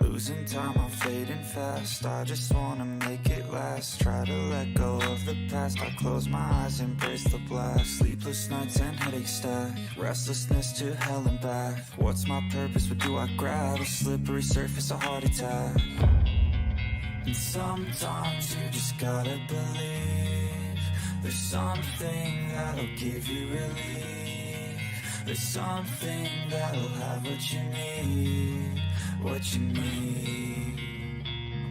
Losing time, I'm fading fast. I just wanna make it last. Try to let go of the past. I close my eyes, embrace the blast. Sleepless nights and headaches stack. Restlessness to hell and back. What's my purpose? What do I grab? A slippery surface, a heart attack. And sometimes you just gotta believe there's something that'll give you relief. There's something that'll have what you need. What you need.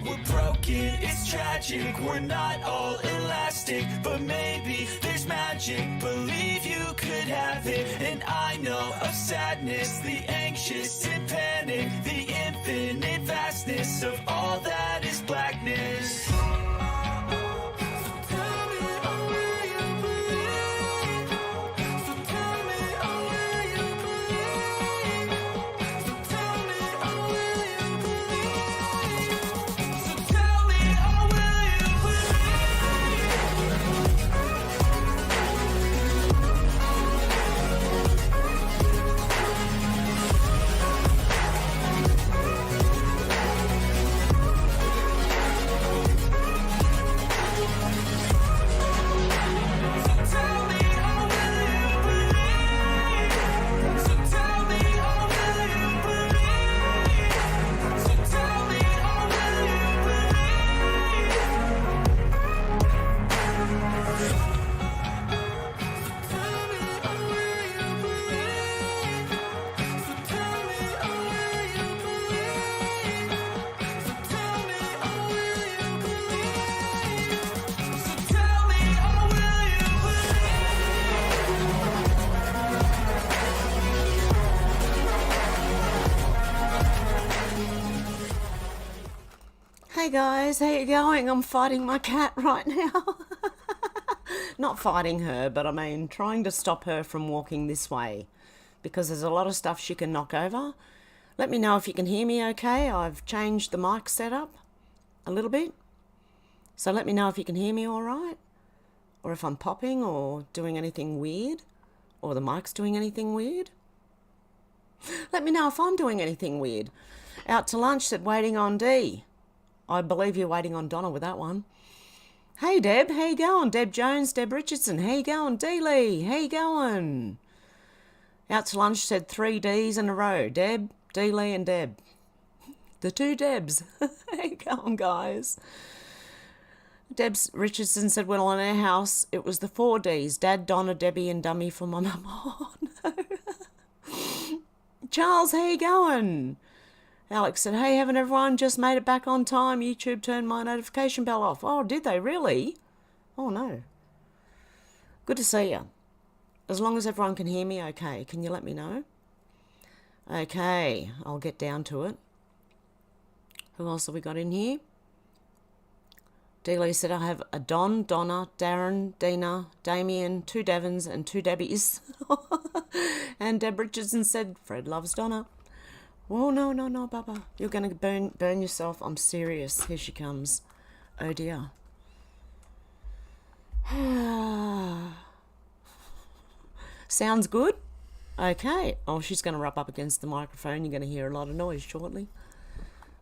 We're broken, it's tragic. We're not all elastic, but maybe there's magic. Believe you could have it. And I know of sadness, the anxious and panic, the infinite vastness of all that is blackness. Hey guys, how you going? I'm fighting my cat right now. Not fighting her, but I mean trying to stop her from walking this way because there's a lot of stuff she can knock over. Let me know if you can hear me okay. I've changed the mic setup a little bit. So let me know if you can hear me all right, or if I'm popping or doing anything weird, or the mic's doing anything weird. Let me know if I'm doing anything weird. Out to lunch said waiting on D. I believe you're waiting on Donna with that one. Hey Deb, how you going? Deb Jones, Deb Richardson, how you going? D Lee, how you going? Out to lunch said 3 Ds in a row. Deb, D Lee and Deb. The two Debs. How you going, guys? Deb Richardson said, well, in our house, it was the 4 Ds. Dad, Donna, Debbie and Dummy for my mum. Oh, no. Charles, how you going? Alex said, hey, haven't everyone just made it back on time? YouTube turned my notification bell off. Oh, did they really? Oh, no. Good to see you. As long as everyone can hear me okay, can you let me know? Okay, I'll get down to it. Who else have we got in here? Dealey said, I have a Don, Donna, Darren, Dina, Damien, 2 Devons and 2 Debbies. And Deb Richardson said, Fred loves Donna. Oh, no, Bubba. You're going to burn yourself. I'm serious. Here she comes. Oh, dear. Sounds good? Okay. Oh, she's going to rub up against the microphone. You're going to hear a lot of noise shortly.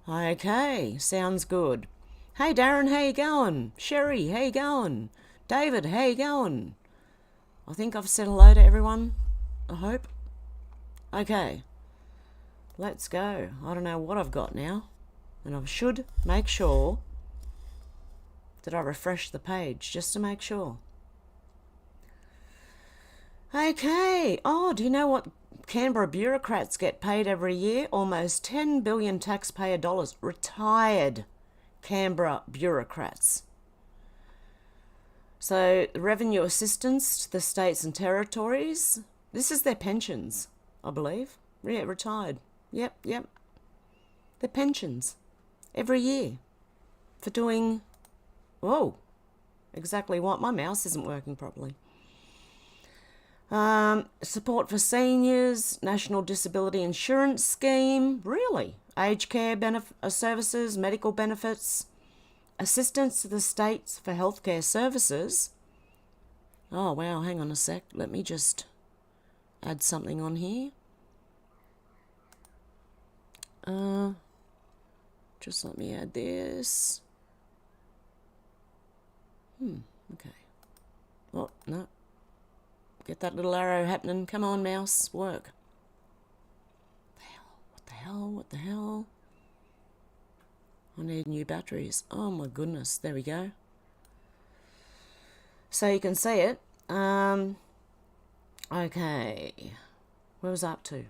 Okay. Sounds good. Hey, Darren, how you going? Sherry, how you going? David, how you going? I think I've said hello to everyone. I hope. Okay. Let's go. I don't know what I've got now. And I should make sure that I refresh the page just to make sure. Okay. Oh, do you know what Canberra bureaucrats get paid every year? Almost 10 billion taxpayer dollars. Retired Canberra bureaucrats. So revenue assistance to the states and territories. This is their pensions, I believe. Yeah, retired. Yep. Their pensions every year for doing, whoa, exactly what? My mouse isn't working properly. Support for seniors, National Disability Insurance Scheme, really? Aged care services, medical benefits, assistance to the states for healthcare services. Oh, wow, hang on a sec. Let me just add something on here. Just let me add this. Okay. Oh, no. Get that little arrow happening. Come on, mouse. Work. What the hell? What the hell? I need new batteries. Oh, my goodness. There we go. So you can see it. Okay. Where was I up to?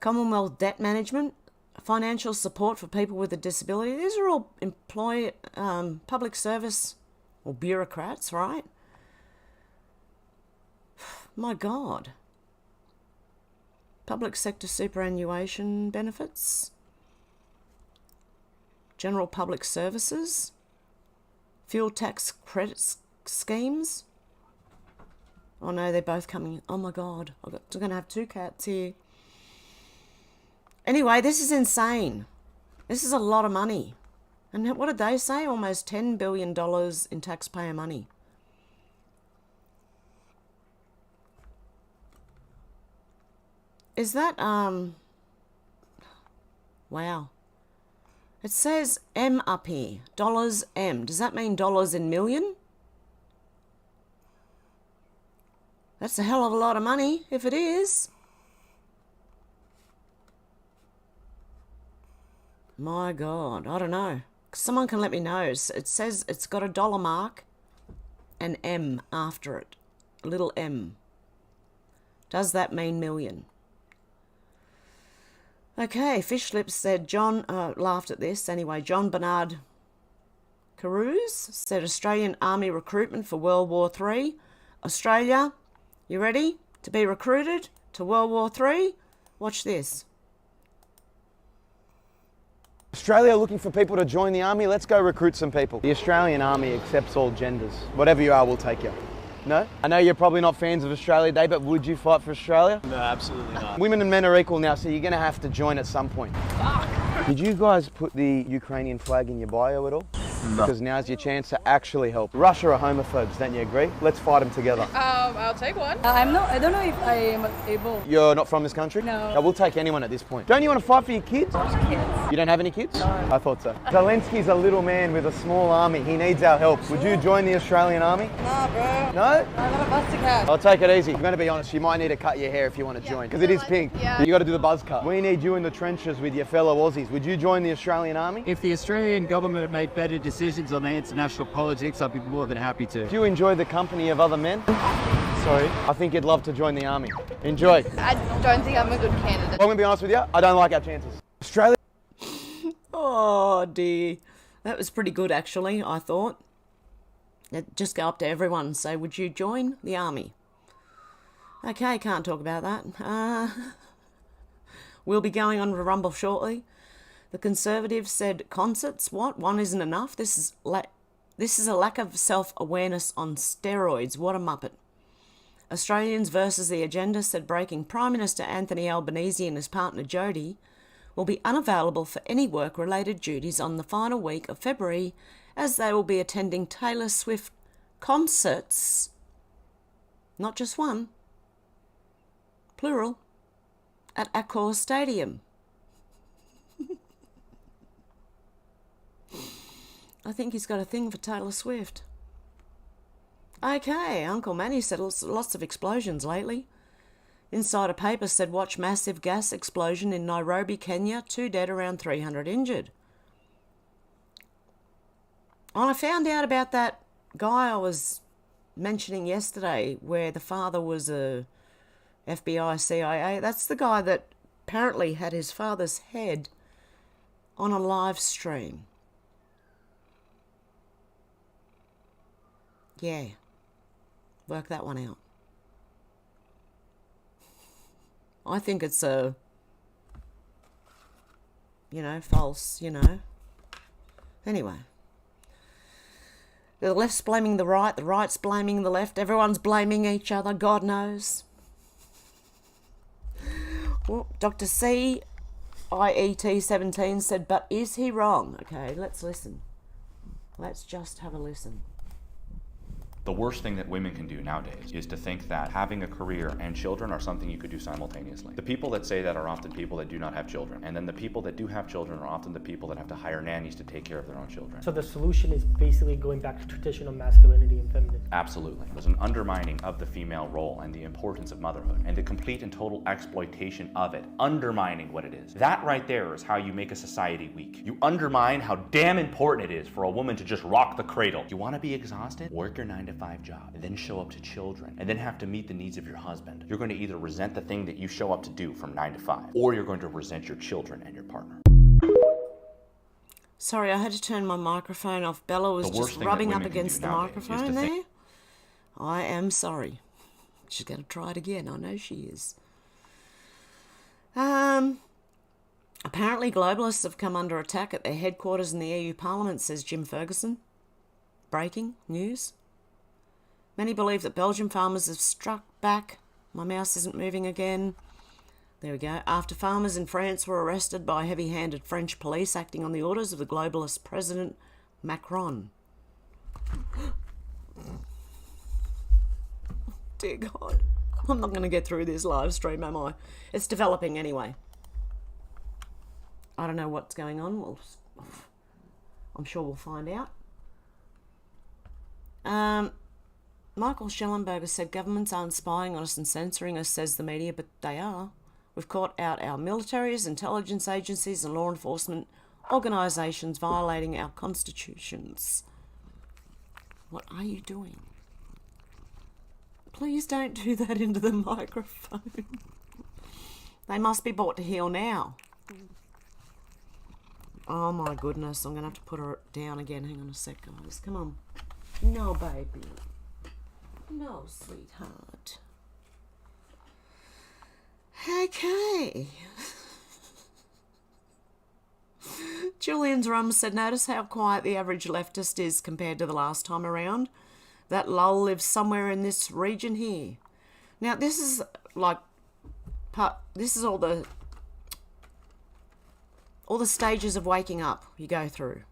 Commonwealth debt management, financial support for people with a disability. These are all public service or bureaucrats, right? My God. Public sector superannuation benefits. General public services. Fuel tax credit schemes. Oh no, they're both coming. Oh my God, I'm going to have two cats here. Anyway, this is insane. This is a lot of money. And what did they say? Almost $10 billion in taxpayer money. Is that, wow. It says M up here, dollars M. Does that mean dollars in million? That's a hell of a lot of money, if it is. My God, I don't know. Someone can let me know. It says it's got a dollar mark and M after it. A little M. Does that mean million? Okay, Fish Lips said, John laughed at this. Anyway, John Bernard Carouse said Australian Army recruitment for World War III. Australia, you ready to be recruited to World War III? Watch this. Australia looking for people to join the army. Let's go recruit some people. The Australian Army accepts all genders. Whatever you are, we'll take you. No? I know you're probably not fans of Australia Day, but would you fight for Australia? No, absolutely not. Women and men are equal now, so you're going to have to join at some point. Fuck! Did you guys put the Ukrainian flag in your bio at all? No. Because now's your chance to actually help. Russia are homophobes, don't you agree? Let's fight them together. I'll take one. I don't know if I am able. You're not from this country? No. We'll take anyone at this point. Don't you want to fight for your kids? Kids. You don't have any kids? No. I thought so. Zelensky's a little man with a small army. He needs our help. Would you join the Australian Army? Nah, bro. No? I got a bus to catch. I'll take it easy. I'm going to be honest, you might need to cut your hair if you want to join, because it is pink. Yeah. You got to do the buzz cut. We need you in the trenches with your fellow Aussies. Would you join the Australian Army? If the Australian government had made better decisions on the international politics, I'd be more than happy to. Do you enjoy the company of other men? Sorry? I think you'd love to join the Army. Enjoy. I don't think I'm a good candidate. I'm going to be honest with you, I don't like our chances. Australia. Oh dear. That was pretty good actually, I thought. Just go up to everyone and say, would you join the army? Okay, can't talk about that. We'll be going on to Rumble shortly. The Conservatives said concerts, what? One isn't enough? This is a lack of self-awareness on steroids. What a muppet. Australians versus the Agenda said breaking Prime Minister Anthony Albanese and his partner Jodie will be unavailable for any work-related duties on the final week of February, as they will be attending Taylor Swift concerts, not just one, plural, at Accor Stadium. I think he's got a thing for Taylor Swift. Okay, Uncle Manny said lots of explosions lately. Insider Paper said watch massive gas explosion in Nairobi, Kenya, 2 dead, around 300 injured. I found out about that guy I was mentioning yesterday where the father was a FBI, CIA. That's the guy that apparently had his father's head on a live stream. Yeah, work that one out. I think it's false, Anyway. The left's blaming the right's blaming the left, everyone's blaming each other, God knows. Well, Dr. C, IET17 said, but is he wrong? Okay, let's listen. Let's just have a listen. The worst thing that women can do nowadays is to think that having a career and children are something you could do simultaneously. The people that say that are often people that do not have children, and then the people that do have children are often the people that have to hire nannies to take care of their own children. So the solution is basically going back to traditional masculinity and femininity. Absolutely. There's an undermining of the female role and the importance of motherhood, and the complete and total exploitation of it, undermining what it is. That right there is how you make a society weak. You undermine how damn important it is for a woman to just rock the cradle. You want to be exhausted? Work your 9-to-5 job, and then show up to children, and then have to meet the needs of your husband. You're going to either resent the thing that you show up to do from 9 to 5, or you're going to resent your children and your partner. Sorry, I had to turn my microphone off. Bella was just rubbing up against the microphone there. I am sorry. She's going to try it again. I know she is. Apparently globalists have come under attack at their headquarters in the EU Parliament, says Jim Ferguson. Breaking news. Many believe that Belgian farmers have struck back. My mouse isn't moving again. There we go. After farmers in France were arrested by heavy-handed French police acting on the orders of the globalist President Macron. Dear God. I'm not going to get through this live stream, am I? It's developing anyway. I don't know what's going on. I'm sure we'll find out. Michael Schellenberger said governments aren't spying on us and censoring us, says the media, but they are. We've caught out our militaries, intelligence agencies and law enforcement organisations violating our constitutions. What are you doing? Please don't do that into the microphone. They must be brought to heel now. Oh my goodness, I'm going to have to put her down again. Hang on a sec, guys. Come on. No, baby. No, sweetheart. Okay. Julian's Rum said, notice how quiet the average leftist is compared to the last time around. That lull lives somewhere in this region here. Now, this is like, this is all the stages of waking up you go through.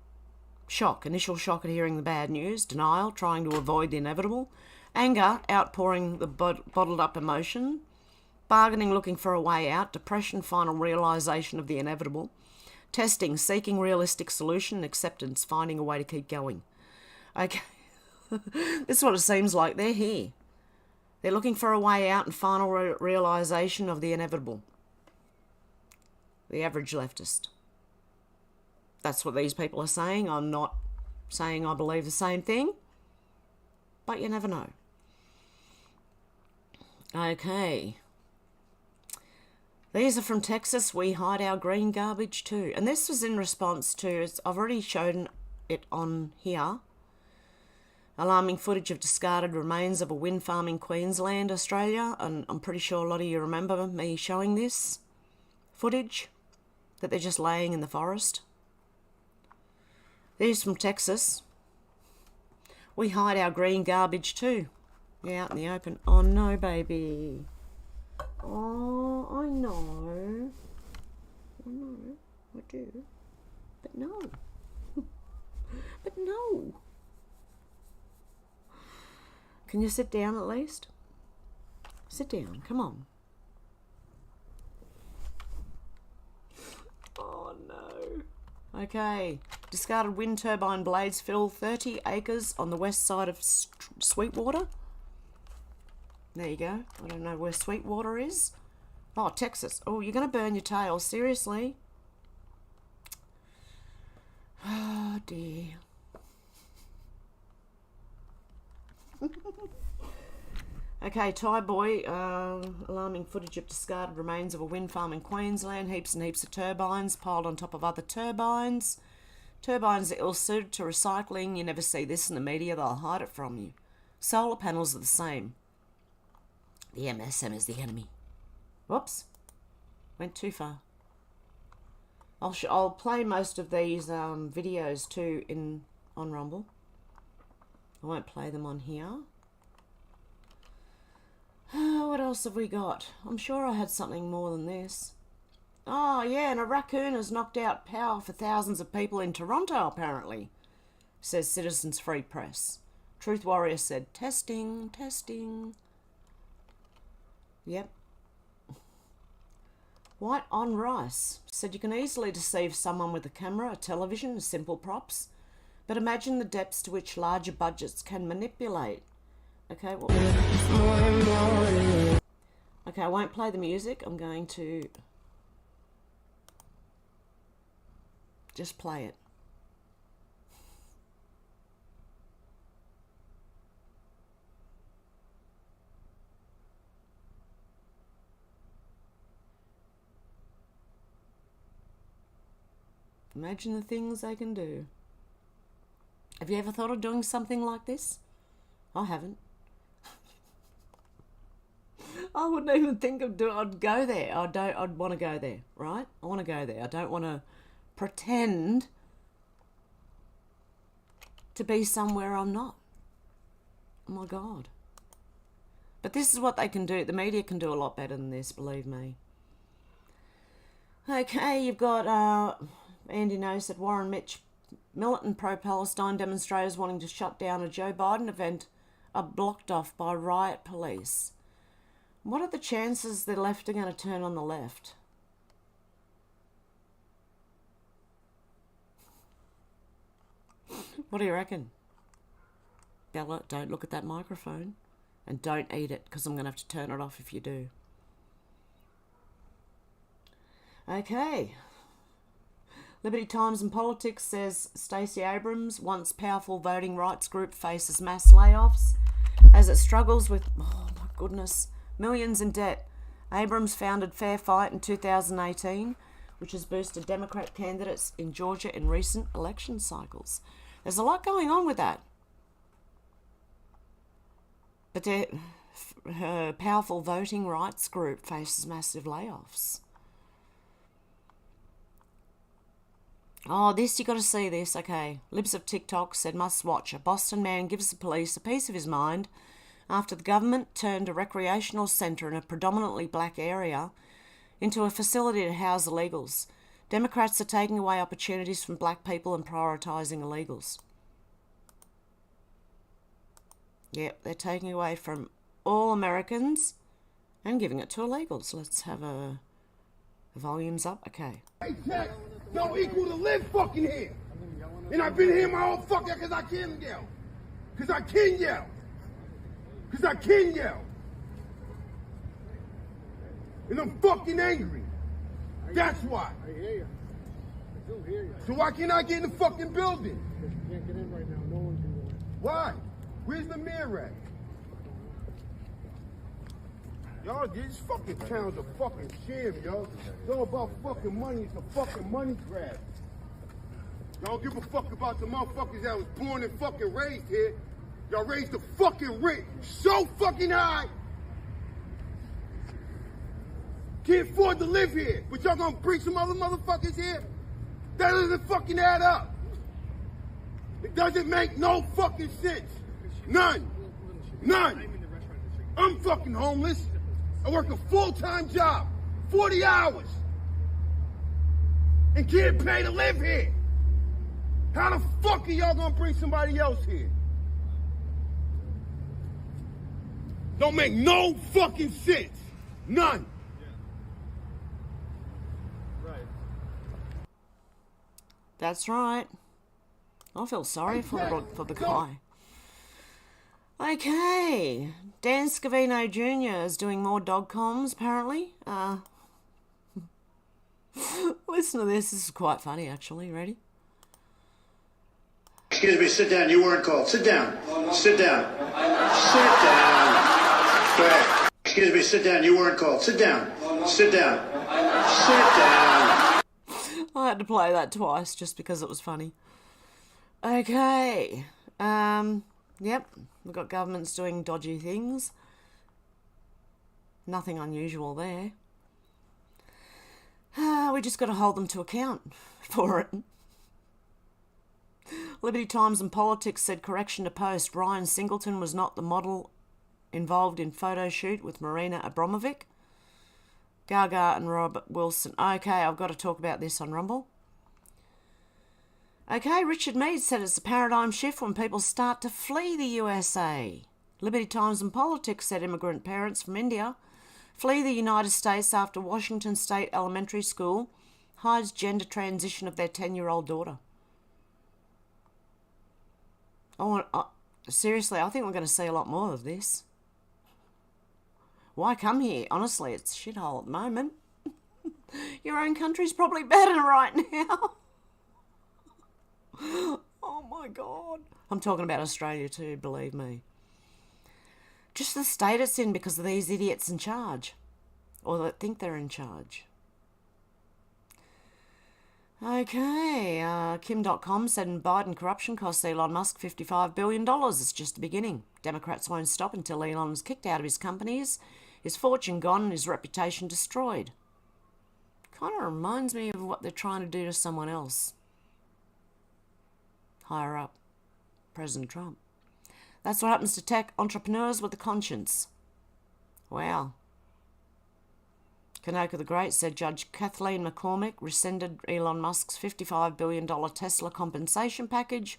Shock, initial shock at hearing the bad news, denial, trying to avoid the inevitable, anger, outpouring the bottled up emotion, bargaining, looking for a way out, depression, final realisation of the inevitable, testing, seeking realistic solution, acceptance, finding a way to keep going. Okay, this is what it seems like. They're here. They're looking for a way out and final realisation of the inevitable. The average leftist. That's what these people are saying. I'm not saying I believe the same thing, but you never know. Okay. These are from Texas. We hide our green garbage too. And this was in response to, I've already shown it on here, alarming footage of discarded remains of a wind farm in Queensland, Australia. And I'm pretty sure a lot of you remember me showing this footage, that they're just laying in the forest. These from Texas. We hide our green garbage too. Yeah, out in the open. Oh no, baby. Oh, I know. I know. I do. But no. But no. Can you sit down at least? Sit down. Come on. Oh no. Okay. Discarded wind turbine blades fill 30 acres on the west side of Sweetwater. There you go. I don't know where Sweetwater is. Oh, Texas. Oh, you're going to burn your tail. Seriously? Oh, dear. Okay, Thai boy. Alarming footage of discarded remains of a wind farm in Queensland. Heaps and heaps of turbines piled on top of other turbines. Turbines are ill-suited to recycling. You never see this in the media. They'll hide it from you. Solar panels are the same. The MSM is the enemy. Whoops. Went too far. I'll play most of these videos too on Rumble. I won't play them on here. What else have we got? I'm sure I had something more than this. Oh, yeah, and a raccoon has knocked out power for thousands of people in Toronto, apparently, says Citizens Free Press. Truth Warrior said, testing, testing. Yep. White on Rice said you can easily deceive someone with a camera, a television, and simple props, but imagine the depths to which larger budgets can manipulate. Okay, well... Okay, I won't play the music. I'm going to just play it. Imagine the things they can do. Have you ever thought of doing something like this? I haven't. I wouldn't even think of doing. I'd go there. I'd want to go there, right? I want to go there. I don't want to pretend to be somewhere I'm not. Oh my God. But this is what they can do. The media can do a lot better than this, believe me. Okay, you've got Andy knows that Warren Mitch, militant pro-Palestine demonstrators wanting to shut down a Joe Biden event are blocked off by riot police. What are the chances the left are going to turn on the left? What do you reckon? Bella, don't look at that microphone and don't eat it because I'm going to have to turn it off if you do. Okay. Liberty Times and Politics says Stacey Abrams, once powerful voting rights group, faces mass layoffs as it struggles with, oh my goodness, millions in debt. Abrams founded Fair Fight in 2018, which has boosted Democrat candidates in Georgia in recent election cycles. There's a lot going on with that. But her powerful voting rights group faces massive layoffs. Oh, this, you got to see this. Okay. Libs of TikTok said must watch. A Boston man gives the police a piece of his mind after the government turned a recreational centre in a predominantly black area into a facility to house illegals. Democrats are taking away opportunities from black people and prioritising illegals. Yep, they're taking away from all Americans and giving it to illegals. Let's have the volumes up. Okay. Paycheck don't equal to live fucking here. And I've been here my whole fucking because I can yell. Because I can yell. Because I can yell. And I'm fucking angry. That's why. I hear you. I do hear you. So why can't I get in the fucking building? Because you can't get in right now. No one can go in. Why? Where's the mirror at? Y'all, this fucking town's a fucking sham, yo. It's all about fucking money. It's a fucking money grab. Y'all don't give a fuck about the motherfuckers that was born and fucking raised here. Y'all raised the fucking rent so fucking high. Can't afford to live here. But y'all gonna bring some other motherfuckers here? That doesn't fucking add up. It doesn't make no fucking sense. None. None. I'm fucking homeless. I work a full-time job, 40 hours, and can't pay to live here. How the fuck are y'all gonna bring somebody else here? Don't make no fucking sense. None. That's right. I feel sorry for the guy. Okay, Dan Scavino Jr. is doing more dog comms, apparently. Listen to this. This is quite funny, actually. Ready? Excuse me, sit down. You weren't called. Sit down. Sit down. Sit down. Go ahead. Excuse me, sit down. You weren't called. Sit down. Sit down. Sit down. I had to play that twice just because it was funny. Okay. Yep. We've got governments doing dodgy things. Nothing unusual there. We just got to hold them to account for it. Liberty Times and Politics said correction to Post. Ryan Singleton was not the model involved in photo shoot with Marina Abramovic. Gaga and Robert Wilson. Okay, I've got to talk about this on Rumble. Okay, Richard Mead said it's a paradigm shift when people start to flee the USA. Liberty Times and Politics said immigrant parents from India flee the United States after Washington State Elementary School hides gender transition of their 10-year-old daughter. Seriously, I think we're going to see a lot more of this. Why come here? Honestly, it's a shithole at the moment. Your own country's probably better right now. Oh my God. I'm talking about Australia too, believe me. Just the state it's in because of these idiots in charge. Or that think they're in charge. Okay, Kim.com said Biden corruption costs Elon Musk $55 billion. It's just the beginning. Democrats won't stop until Elon is kicked out of his companies, his fortune gone and his reputation destroyed. Kind of reminds me of what they're trying to do to someone else. Higher up, President Trump. That's what happens to tech entrepreneurs with a conscience. Wow. Kanaka the Great said Judge Kathleen McCormick rescinded Elon Musk's $55 billion Tesla compensation package,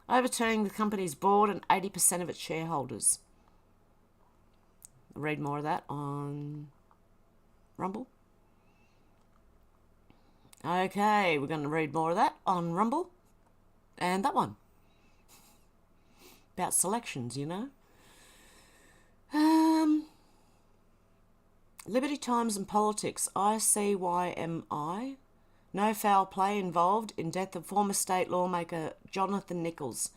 overturning the company's board and 80% of its shareholders. Read more of that on Rumble. Okay, we're going to read more of that on Rumble. And that one. About selections, you know. Liberty Times and Politics, ICYMI. No foul play involved in death of former state lawmaker Jonathan Nichols.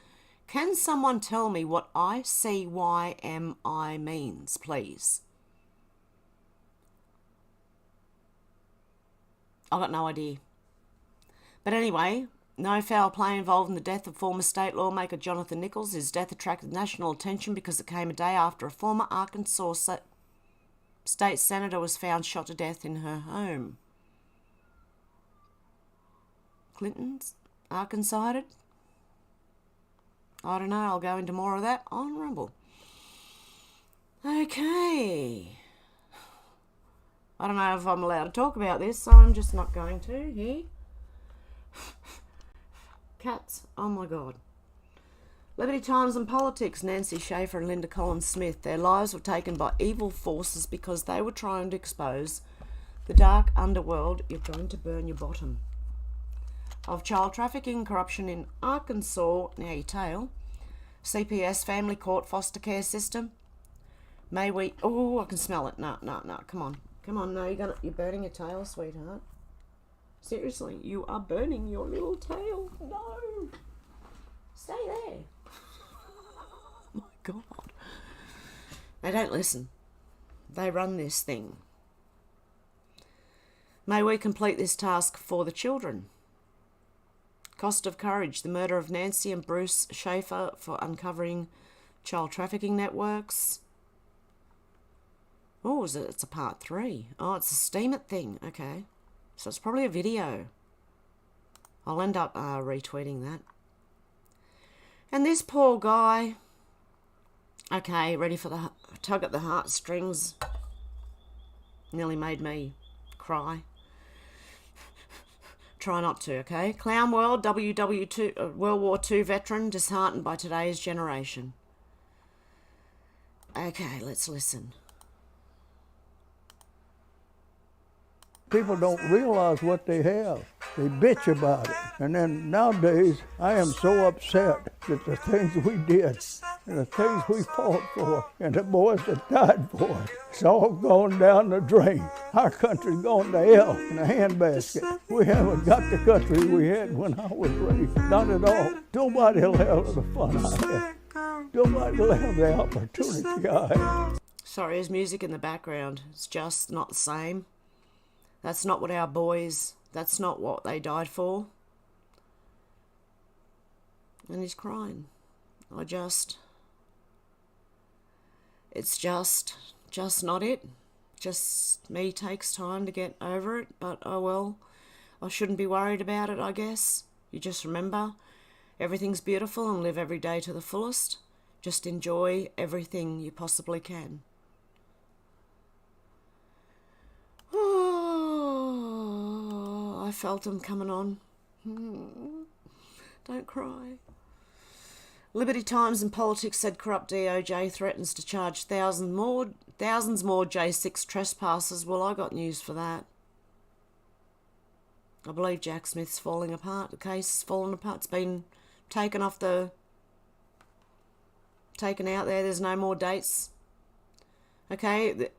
Can someone tell me what ICYMI means, please? I've got no idea. But anyway, no foul play involved in the death of former state lawmaker Jonathan Nichols. His death attracted national attention because it came a day after a former Arkansas state senator was found shot to death in her home. Clinton's Arkansas? I don't know, I'll go into more of that on Rumble. Okay. I don't know if I'm allowed to talk about this, so I'm just not going to here. Cats, oh my God. Liberty Times and Politics, Nancy Schaefer and Linda Collins Smith. Their lives were taken by evil forces because they were trying to expose the dark underworld. You're going to burn your bottom. Of child trafficking, corruption in Arkansas, now your tail. CPS, family court, foster care system. May we, oh, I can smell it. No, come on. Come on, no, you're burning your tail, sweetheart. Seriously, you are burning your little tail. No. Stay there. Oh my God. They don't listen. They run this thing. May we complete this task for the children. Cost of courage, the murder of Nancy and Bruce Schaefer for uncovering child trafficking networks. Oh, it's a part 3. Oh, it's a Steam It thing. Okay. So it's probably a video. I'll end up retweeting that. And this poor guy. Okay, ready for the tug at the heartstrings. Nearly made me cry. Try not to, okay? Clown World, World War II veteran, disheartened by today's generation. Okay, let's listen. People don't realize what they have. They bitch about it. And then nowadays, I am so upset that the things we did and the things we fought for and the boys that died for it, it's all gone down the drain. Our country's gone to hell in a handbasket. We haven't got the country we had when I was raised. Not at all. Nobody will have the fun I had. Nobody will have the opportunity I had. Sorry, there's music in the background. It's just not the same. That's not what our boys, that's not what they died for. And he's crying. It's just not it. Just me takes time to get over it, but oh well, I shouldn't be worried about it, I guess. You just remember, everything's beautiful and live every day to the fullest. Just enjoy everything you possibly can. Oh, I felt him coming on. Don't cry. Liberty Times and Politics said corrupt DOJ threatens to charge thousands more J6 trespassers. Well, I got news for that. I believe Jack Smith's falling apart. The case is falling apart. It's been taken out there. There's no more dates. Okay, the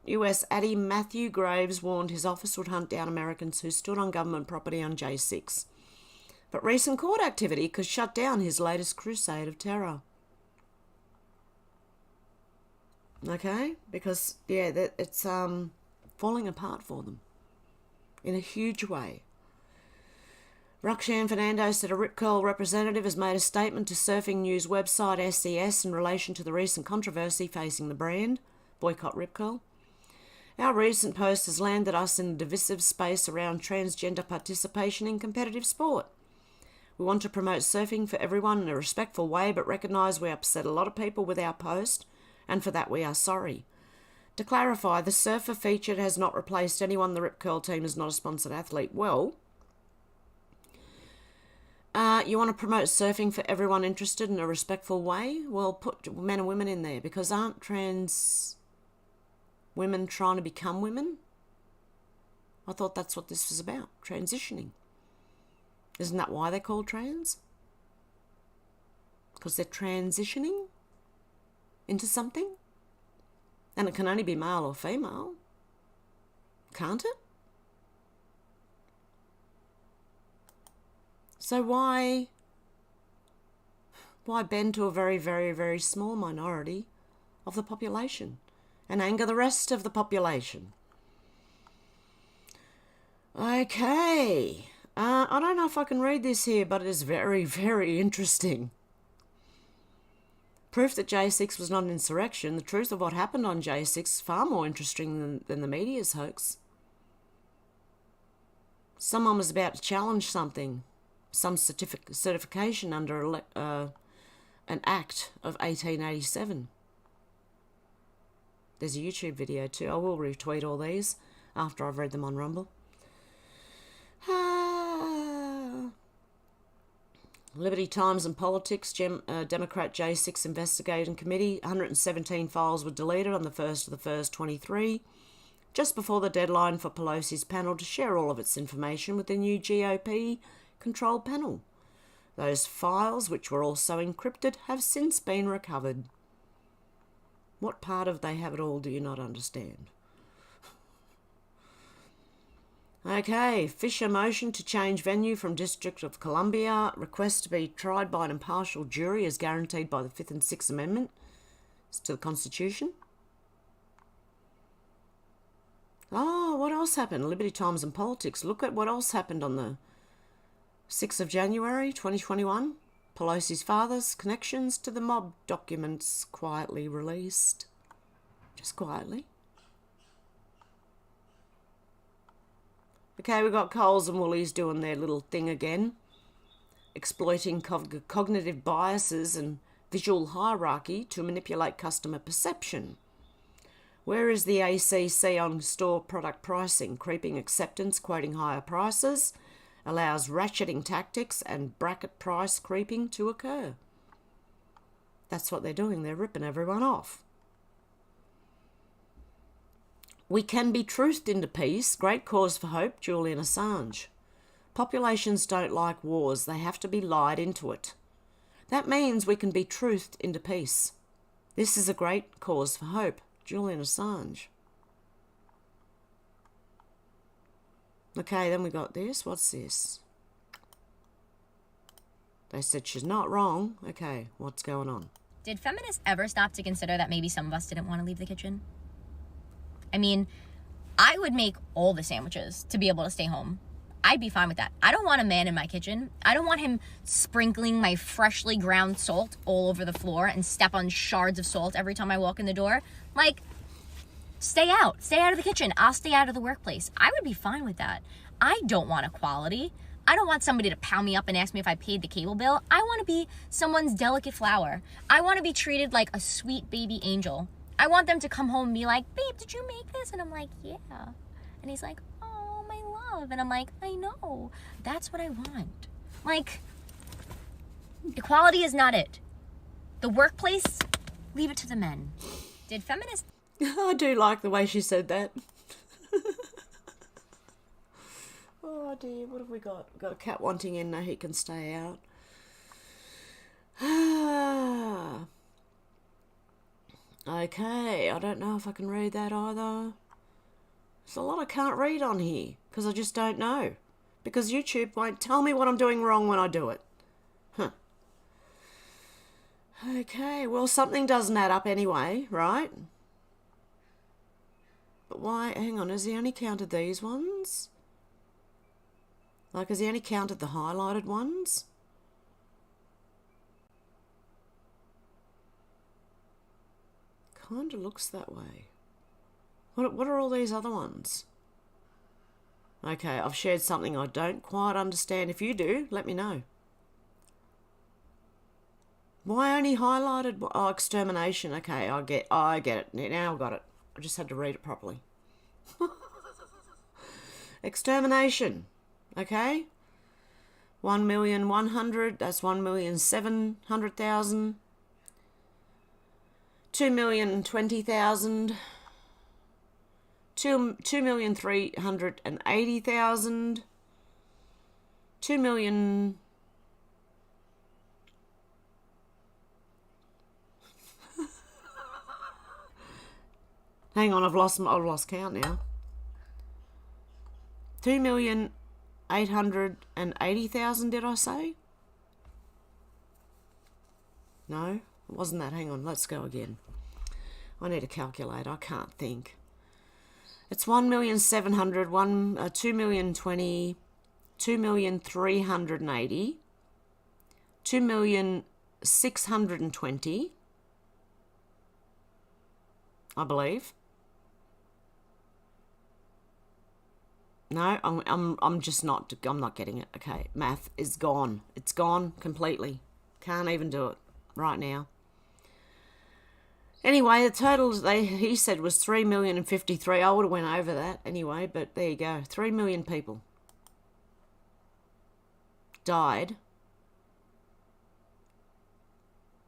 US Addy Matthew Graves warned his office would hunt down Americans who stood on government property on J6. But recent court activity could shut down his latest crusade of terror. Okay, because, yeah, it's falling apart for them in a huge way. Roxanne Fernando said a Rip Curl representative has made a statement to surfing news website SES in relation to the recent controversy facing the brand. Boycott Rip Curl. Our recent post has landed us in a divisive space around transgender participation in competitive sport. We want to promote surfing for everyone in a respectful way, but recognise we upset a lot of people with our post, and for that we are sorry. To clarify, the surfer featured has not replaced anyone. The Rip Curl team is not a sponsored athlete. Well, you want to promote surfing for everyone interested in a respectful way? Well, put men and women in there, because aren't trans women trying to become women? I thought that's what this was about, transitioning. Isn't that why they're called trans? Because they're transitioning into something? And it can only be male or female. Can't it? So why bend to a very, very, very small minority of the population and anger the rest of the population? Okay. I don't know if I can read this here, but it is very, very interesting. Proof that J6 was not an insurrection. The truth of what happened on J6 is far more interesting than the media's hoax. Someone was about to challenge something, some certification under an act of 1887. There's a YouTube video too. I will retweet all these after I've read them on Rumble. Liberty Times and Politics, Democrat J6 Investigating Committee, 117 files were deleted on the 1st of the 1st, 23, just before the deadline for Pelosi's panel to share all of its information with the new GOP-controlled panel. Those files, which were also encrypted, have since been recovered. What part of they have it all do you not understand? Okay, Fisher motion to change venue from District of Columbia. Request to be tried by an impartial jury as guaranteed by the 5th and 6th Amendments to the Constitution. Oh, what else happened? Liberty Times and Politics. Look at what else happened on the 6th of January 2021. Pelosi's father's connections to the mob documents quietly released. Just quietly. Okay, we've got Coles and Woolies doing their little thing again, exploiting cognitive biases and visual hierarchy to manipulate customer perception. Where is the ACC on store product pricing? Creeping acceptance, quoting higher prices, allows ratcheting tactics and bracket price creeping to occur. That's what they're doing. They're ripping everyone off. We can be truthed into peace. Great cause for hope. Julian Assange. Populations don't like wars. They have to be lied into it. That means we can be truthed into peace. This is a great cause for hope. Julian Assange. Okay, then we got this. What's this? They said she's not wrong. Okay, what's going on? Did feminists ever stop to consider that maybe some of us didn't want to leave the kitchen? I mean, I would make all the sandwiches to be able to stay home. I'd be fine with that. I don't want a man in my kitchen. I don't want him sprinkling my freshly ground salt all over the floor and step on shards of salt every time I walk in the door. Like, stay out. Stay out of the kitchen. I'll stay out of the workplace. I would be fine with that. I don't want equality. I don't want somebody to pound me up and ask me if I paid the cable bill. I want to be someone's delicate flower. I want to be treated like a sweet baby angel. I want them to come home and be like, babe, did you make this? And I'm like, yeah. And he's like, oh, my love. And I'm like, I know. That's what I want. Like, Equality is not it. The workplace, leave it to the men. Did feminists... I do like the way she said that. Oh dear, what have we got? Got a cat wanting in, no, he can stay out. Okay, I don't know if I can read that either. There's a lot I can't read on here, because I just don't know. Because YouTube won't tell me what I'm doing wrong when I do it. Huh. Okay, well, something doesn't add up anyway, right? But why? Hang on, has he only counted these ones? Like, has he only counted the highlighted ones? Kind of looks that way. What are all these other ones? Okay, I've shared something I don't quite understand. If you do, let me know. Why only highlighted? Oh, extermination. Okay, I get it. Now I've got it. I just had to read it properly. Extermination. Okay. 1,100,000. That's 1,700,000. 2,020,000. 2,380,000. 2 million. Hang on, I've lost count now. 2,880,000, did I say? No, it wasn't that. Hang on, let's go again. I need a calculator. I can't think. It's 1,700,000, 2,020,000, 2,380,000, 2,620,000, I believe. No, I'm just not. I'm not getting it. Okay, math is gone. It's gone completely. Can't even do it right now. Anyway, the total he said was 3,053,000. I would have went over that anyway, but there you go. 3 million people died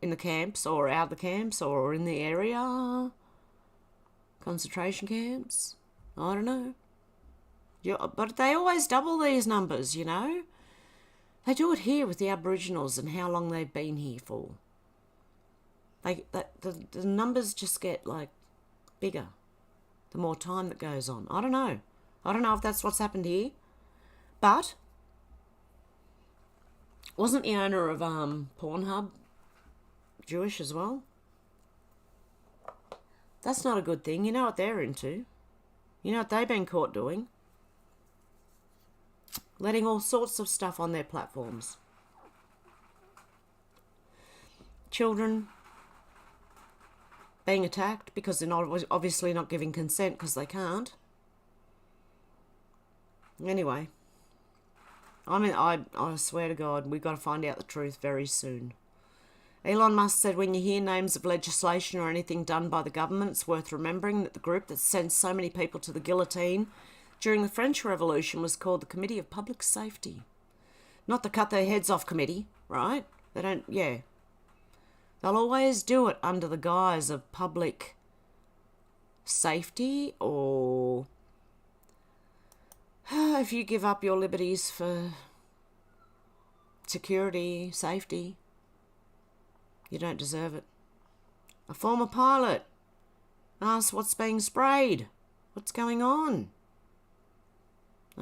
in the camps or out of the camps or in the area. Concentration camps. I don't know. Yeah, but they always double these numbers, you know. They do it here with the Aboriginals and how long they've been here for. The numbers just get, like, bigger the more time that goes on. I don't know. I don't know if that's what's happened here. But wasn't the owner of Pornhub Jewish as well? That's not a good thing. You know what they're into. You know what they've been caught doing. Letting all sorts of stuff on their platforms. Children being attacked because they're not obviously not giving consent because they can't. Anyway, I mean, I swear to God, we've got to find out the truth very soon. Elon Musk said when you hear names of legislation or anything done by the government, it's worth remembering that the group that sent so many people to the guillotine during the French Revolution was called the Committee of Public Safety. Not the cut their heads off committee, right? They don't, yeah. They'll always do it under the guise of public safety or if you give up your liberties for security, safety, you don't deserve it. A former pilot asked what's being sprayed. What's going on?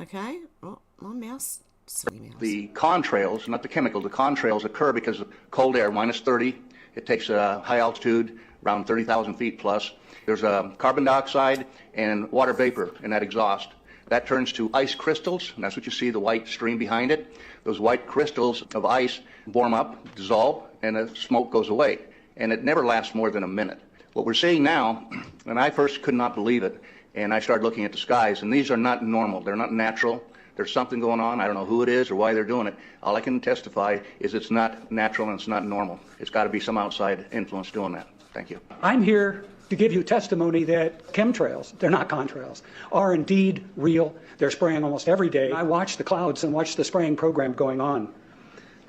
Okay. Oh, my mouse. Silly mouse. The contrails, not the chemical, the contrails occur because of cold air, minus 30. It takes a high altitude, around 30,000 feet plus. There's carbon dioxide and water vapor in that exhaust. That turns to ice crystals, and that's what you see, the white stream behind it. Those white crystals of ice warm up, dissolve, and the smoke goes away. And it never lasts more than a minute. What we're seeing now, and I first could not believe it, and I started looking at the skies, and these are not normal. They're not natural. There's something going on. I don't know who it is or why they're doing it. All I can testify is it's not natural and it's not normal. It's got to be some outside influence doing that. Thank you. I'm here to give you testimony that chemtrails, they're not contrails, are indeed real. They're spraying almost every day. I watch the clouds and watch the spraying program going on.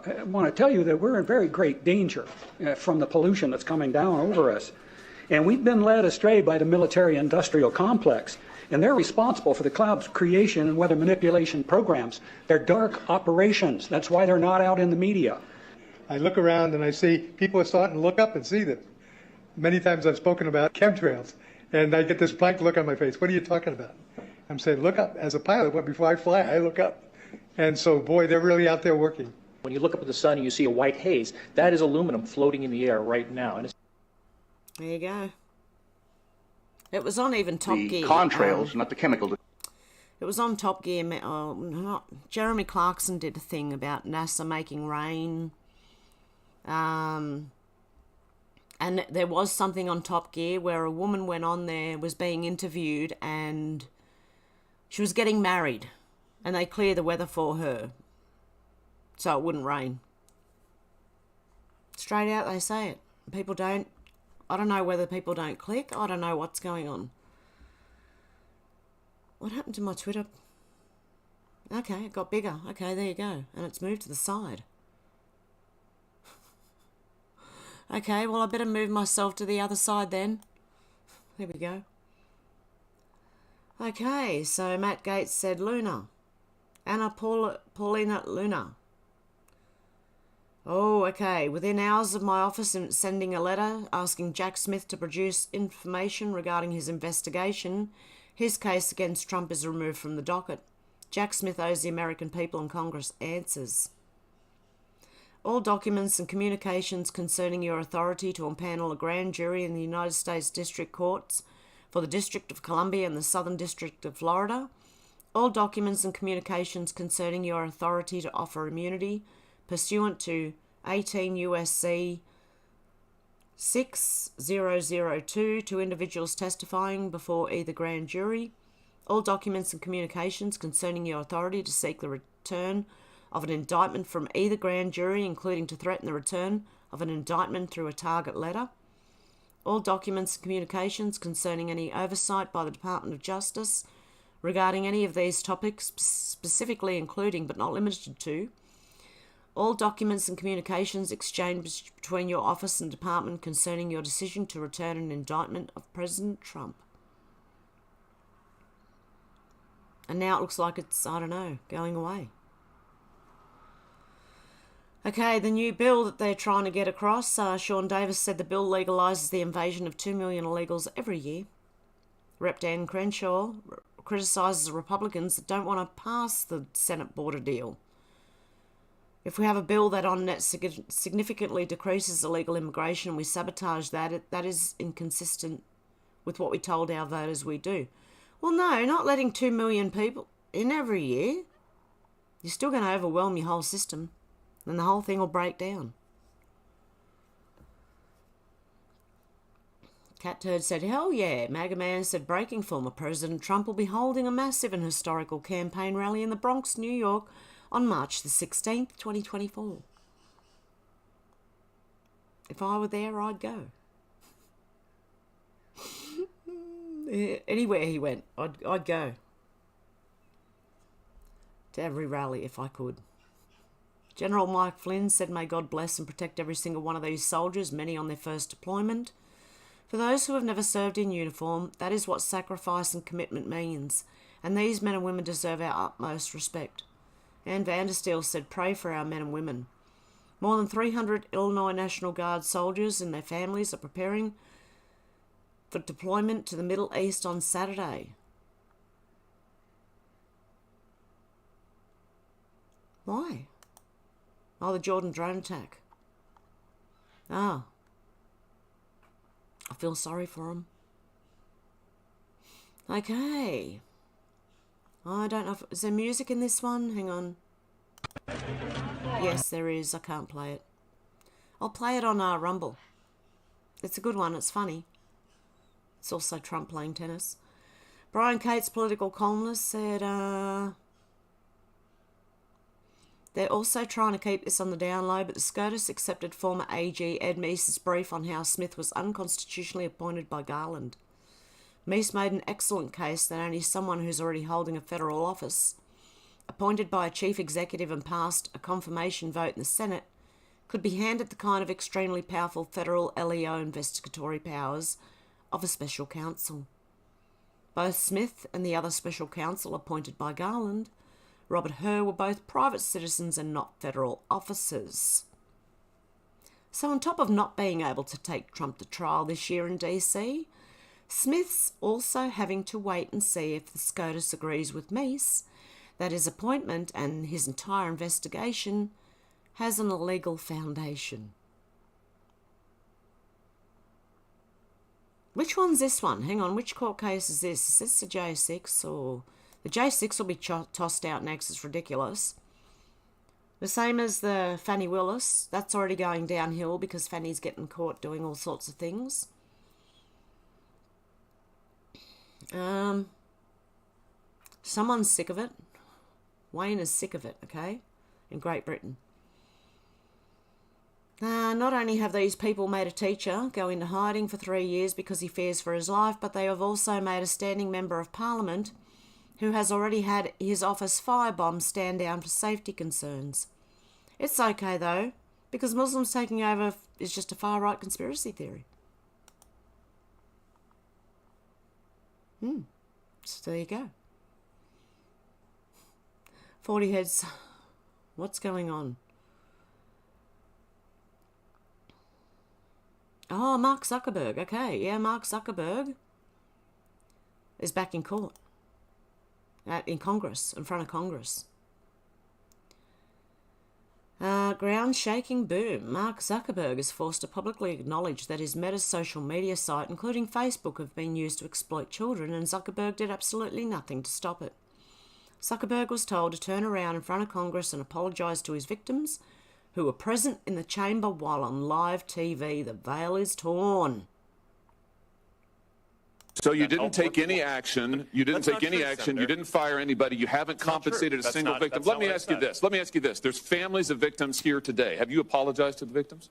I want to tell you that we're in very great danger from the pollution that's coming down over us. And we've been led astray by the military-industrial complex. And they're responsible for the cloud's creation and weather manipulation programs. They're dark operations. That's why they're not out in the media. I look around and I see people are starting to look up and see this. Many times I've spoken about chemtrails, and I get this blank look on my face. What are you talking about? I'm saying, look up. As a pilot, before I fly, I look up. And so, boy, they're really out there working. When you look up at the sun and you see a white haze, that is aluminum floating in the air right now. And there you go. It was on even Top Gear. The contrails, not the chemical. It was on Top Gear. Jeremy Clarkson did a thing about NASA making rain. And there was something on Top Gear where a woman went on there, was being interviewed, and she was getting married. And they clear the weather for her so it wouldn't rain. Straight out they say it. People don't. I don't know whether people don't click. I don't know what's going on. What happened to my Twitter? Okay, it got bigger. Okay, there you go. And it's moved to the side. Okay, well, I better move myself to the other side then. There we go. Okay, so Matt Gates said Luna. Anna Paulina Luna. Oh, okay. Within hours of my office sending a letter asking Jack Smith to produce information regarding his investigation, his case against Trump is removed from the docket. Jack Smith owes the American people and Congress answers. All documents and communications concerning your authority to impanel a grand jury in the United States District Courts for the District of Columbia and the Southern District of Florida. All documents and communications concerning your authority to offer immunity pursuant to 18 U.S.C. 6002 to individuals testifying before either grand jury. All documents and communications concerning your authority to seek the return of an indictment from either grand jury, including to threaten the return of an indictment through a target letter. All documents and communications concerning any oversight by the Department of Justice regarding any of these topics, specifically including but not limited to, all documents and communications exchanged between your office and department concerning your decision to return an indictment of President Trump. And now it looks like it's, I don't know, going away. Okay, the new bill that they're trying to get across, Sean Davis said the bill legalises the invasion of 2 million illegals every year. Rep. Dan Crenshaw criticises the Republicans that don't want to pass the Senate border deal. If we have a bill that on net significantly decreases illegal immigration, we sabotage that, that is inconsistent with what we told our voters we do. Well, no, not letting 2 million people in every year. You're still going to overwhelm your whole system, and the whole thing will break down. Cat Turd said, hell yeah. MAGA Man said, breaking former President Trump will be holding a massive and historical campaign rally in the Bronx, New York on March the 16th, 2024. If I were there, I'd go. Anywhere he went, I'd go. To every rally if I could. General Mike Flynn said, may God bless and protect every single one of these soldiers, many on their first deployment. For those who have never served in uniform, that is what sacrifice and commitment means, and these men and women deserve our utmost respect. Ann Vandersteel said, pray for our men and women. More than 300 Illinois National Guard soldiers and their families are preparing for deployment to the Middle East on Saturday. Why? Oh, the Jordan drone attack. Ah. I feel sorry for them. Okay. I don't know if... Is there music in this one? Hang on. Yes, there is. I can't play it. I'll play it on Rumble. It's a good one. It's funny. It's also Trump playing tennis. Brian Cates, political columnist, said... They're also trying to keep this on the down low, but the SCOTUS accepted former AG Ed Meese's brief on how Smith was unconstitutionally appointed by Garland. Meese made an excellent case that only someone who's already holding a federal office appointed by a chief executive and passed a confirmation vote in the Senate, could be handed the kind of extremely powerful federal LEO investigatory powers of a special counsel. Both Smith and the other special counsel appointed by Garland, Robert Hur, were both private citizens and not federal officers. So on top of not being able to take Trump to trial this year in DC, Smith's also having to wait and see if the SCOTUS agrees with Meese that his appointment and his entire investigation has an illegal foundation. Which one's this one? Hang on, which court case is this? Is this the J6 or... The J6 will be tossed out next. It's ridiculous. The same as the Fannie Willis. That's already going downhill because Fannie's getting caught doing all sorts of things. Someone's sick of it. Wayne is sick of it, okay? In Great Britain. Not only have these people made a teacher go into hiding for 3 years because he fears for his life, but they have also made a standing member of Parliament who has already had his office firebombed stand down for safety concerns. It's okay, though, because Muslims taking over is just a far-right conspiracy theory. So there you go. 40 heads. What's going on? Oh, Mark Zuckerberg. Okay, yeah, Mark Zuckerberg is back in court. In Congress, in front of Congress. Ground-shaking boom. Mark Zuckerberg is forced to publicly acknowledge that his Meta's social media site, including Facebook, have been used to exploit children, and Zuckerberg did absolutely nothing to stop it. Zuckerberg was told to turn around in front of Congress and apologise to his victims, who were present in the chamber while on live TV. The veil is torn. So you didn't take any action. You didn't take any action. You didn't fire anybody. You haven't compensated a single victim. Let me ask you this. Let me ask you this. There's families of victims here today. Have you apologized to the victims?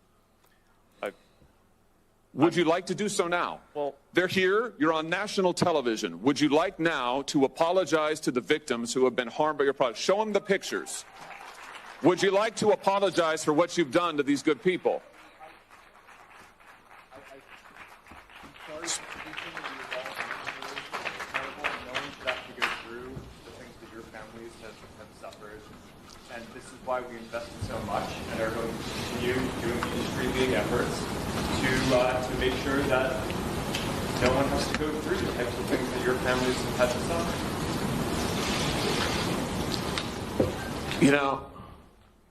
Would you like to do so now? Well, they're here. You're on national television. Would you like now to apologize to the victims who have been harmed by your product? Show them the pictures. Would you like to apologize for what you've done to these good people? And this is why we invested so much and are going to continue doing industry-leading efforts to make sure that no one has to go through the types of things that your families have had to suffer. You know,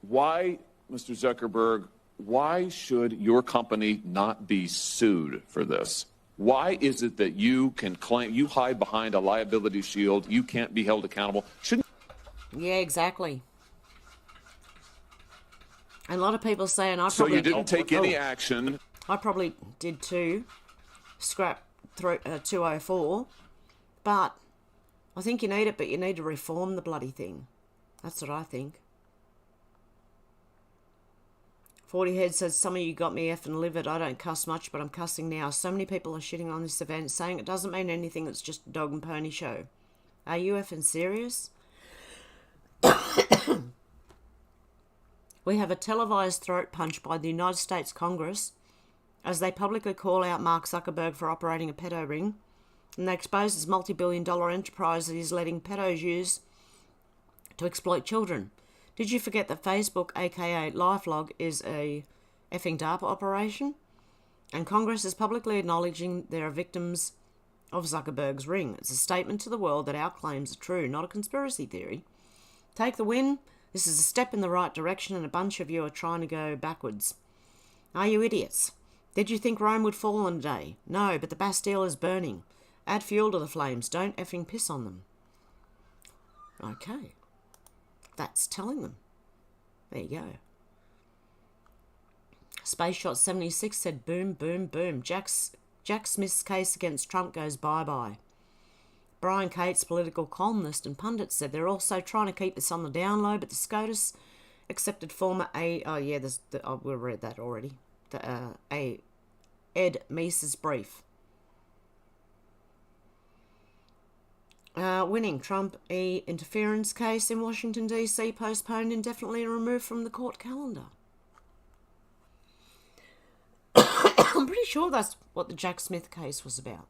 why, Mr. Zuckerberg, why should your company not be sued for this? Why is it that you can claim, you hide behind a liability shield, you can't be held accountable? Shouldn't... Yeah, exactly. And a lot of people saying I probably... So you didn't take any action. I probably did too. Scrap 204. But I think you need it, but you need to reform the bloody thing. That's what I think. 40 Head says, some of you got me effing livid. I don't cuss much, but I'm cussing now. So many people are shitting on this event, saying it doesn't mean anything. It's just a dog and pony show. Are you effing serious? We have a televised throat punch by the United States Congress as they publicly call out Mark Zuckerberg for operating a pedo ring, and they expose his multi-billion-dollar enterprise that he's letting pedos use to exploit children. Did you forget that Facebook, aka LifeLog, is a effing DARPA operation? And Congress is publicly acknowledging there are victims of Zuckerberg's ring. It's a statement to the world that our claims are true, not a conspiracy theory. Take the win. This is a step in the right direction, and a bunch of you are trying to go backwards. Are you idiots? Did you think Rome would fall in a day? No, but the Bastille is burning. Add fuel to the flames. Don't effing piss on them. Okay. That's telling them. There you go. Space Shot 76 said, boom, boom, boom. Jack Smith's case against Trump goes bye-bye. Brian Cates, political columnist and pundit, said they're also trying to keep this on the down low, but the SCOTUS accepted former we read that already. Ed Meese's brief. Winning. Trump interference case in Washington, D.C. postponed indefinitely and removed from the court calendar. I'm pretty sure that's what the Jack Smith case was about.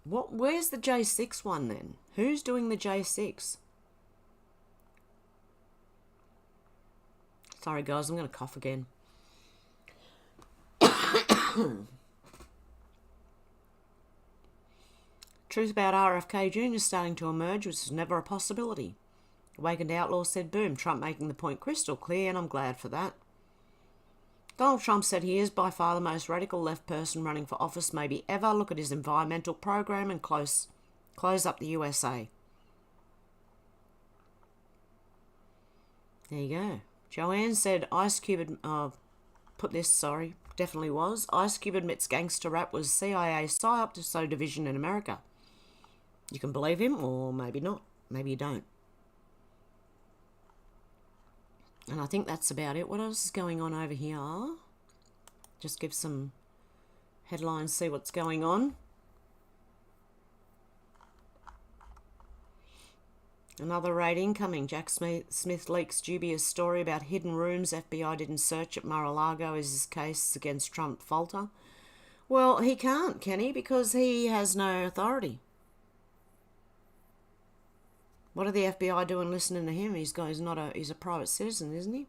Where's the J6 one then? Who's doing the J6? Sorry guys, I'm going to cough again. Truth about RFK Jr. starting to emerge, which was never a possibility. Awakened Outlaw said, boom, Trump making the point crystal clear, and I'm glad for that. Donald Trump said he is by far the most radical left person running for office maybe ever. Look at his environmental program and close up the USA. There you go. Joanne said Ice Cube, definitely was. Ice Cube admits gangster rap was CIA psyop to sow division in America. You can believe him, or maybe not. Maybe you don't. And I think that's about it. What else is going on over here? Just give some headlines, see what's going on. Another raid incoming. Jack Smith leaks dubious story about hidden rooms FBI didn't search at Mar-a-Lago. Is his case against Trump falter? Well, he can't, can he? Because he has no authority. What are the FBI doing listening to him? He's a private citizen, isn't he?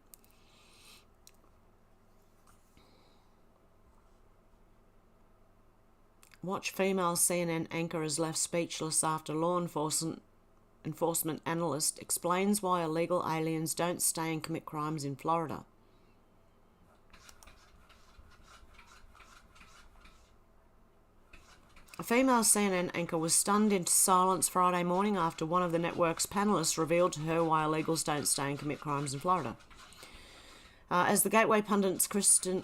Watch female CNN anchor is left speechless after law enforcement analyst explains why illegal aliens don't stay and commit crimes in Florida. A female CNN anchor was stunned into silence Friday morning after one of the network's panelists revealed to her why illegals don't stay and commit crimes in Florida. As the Gateway pundit's Kristen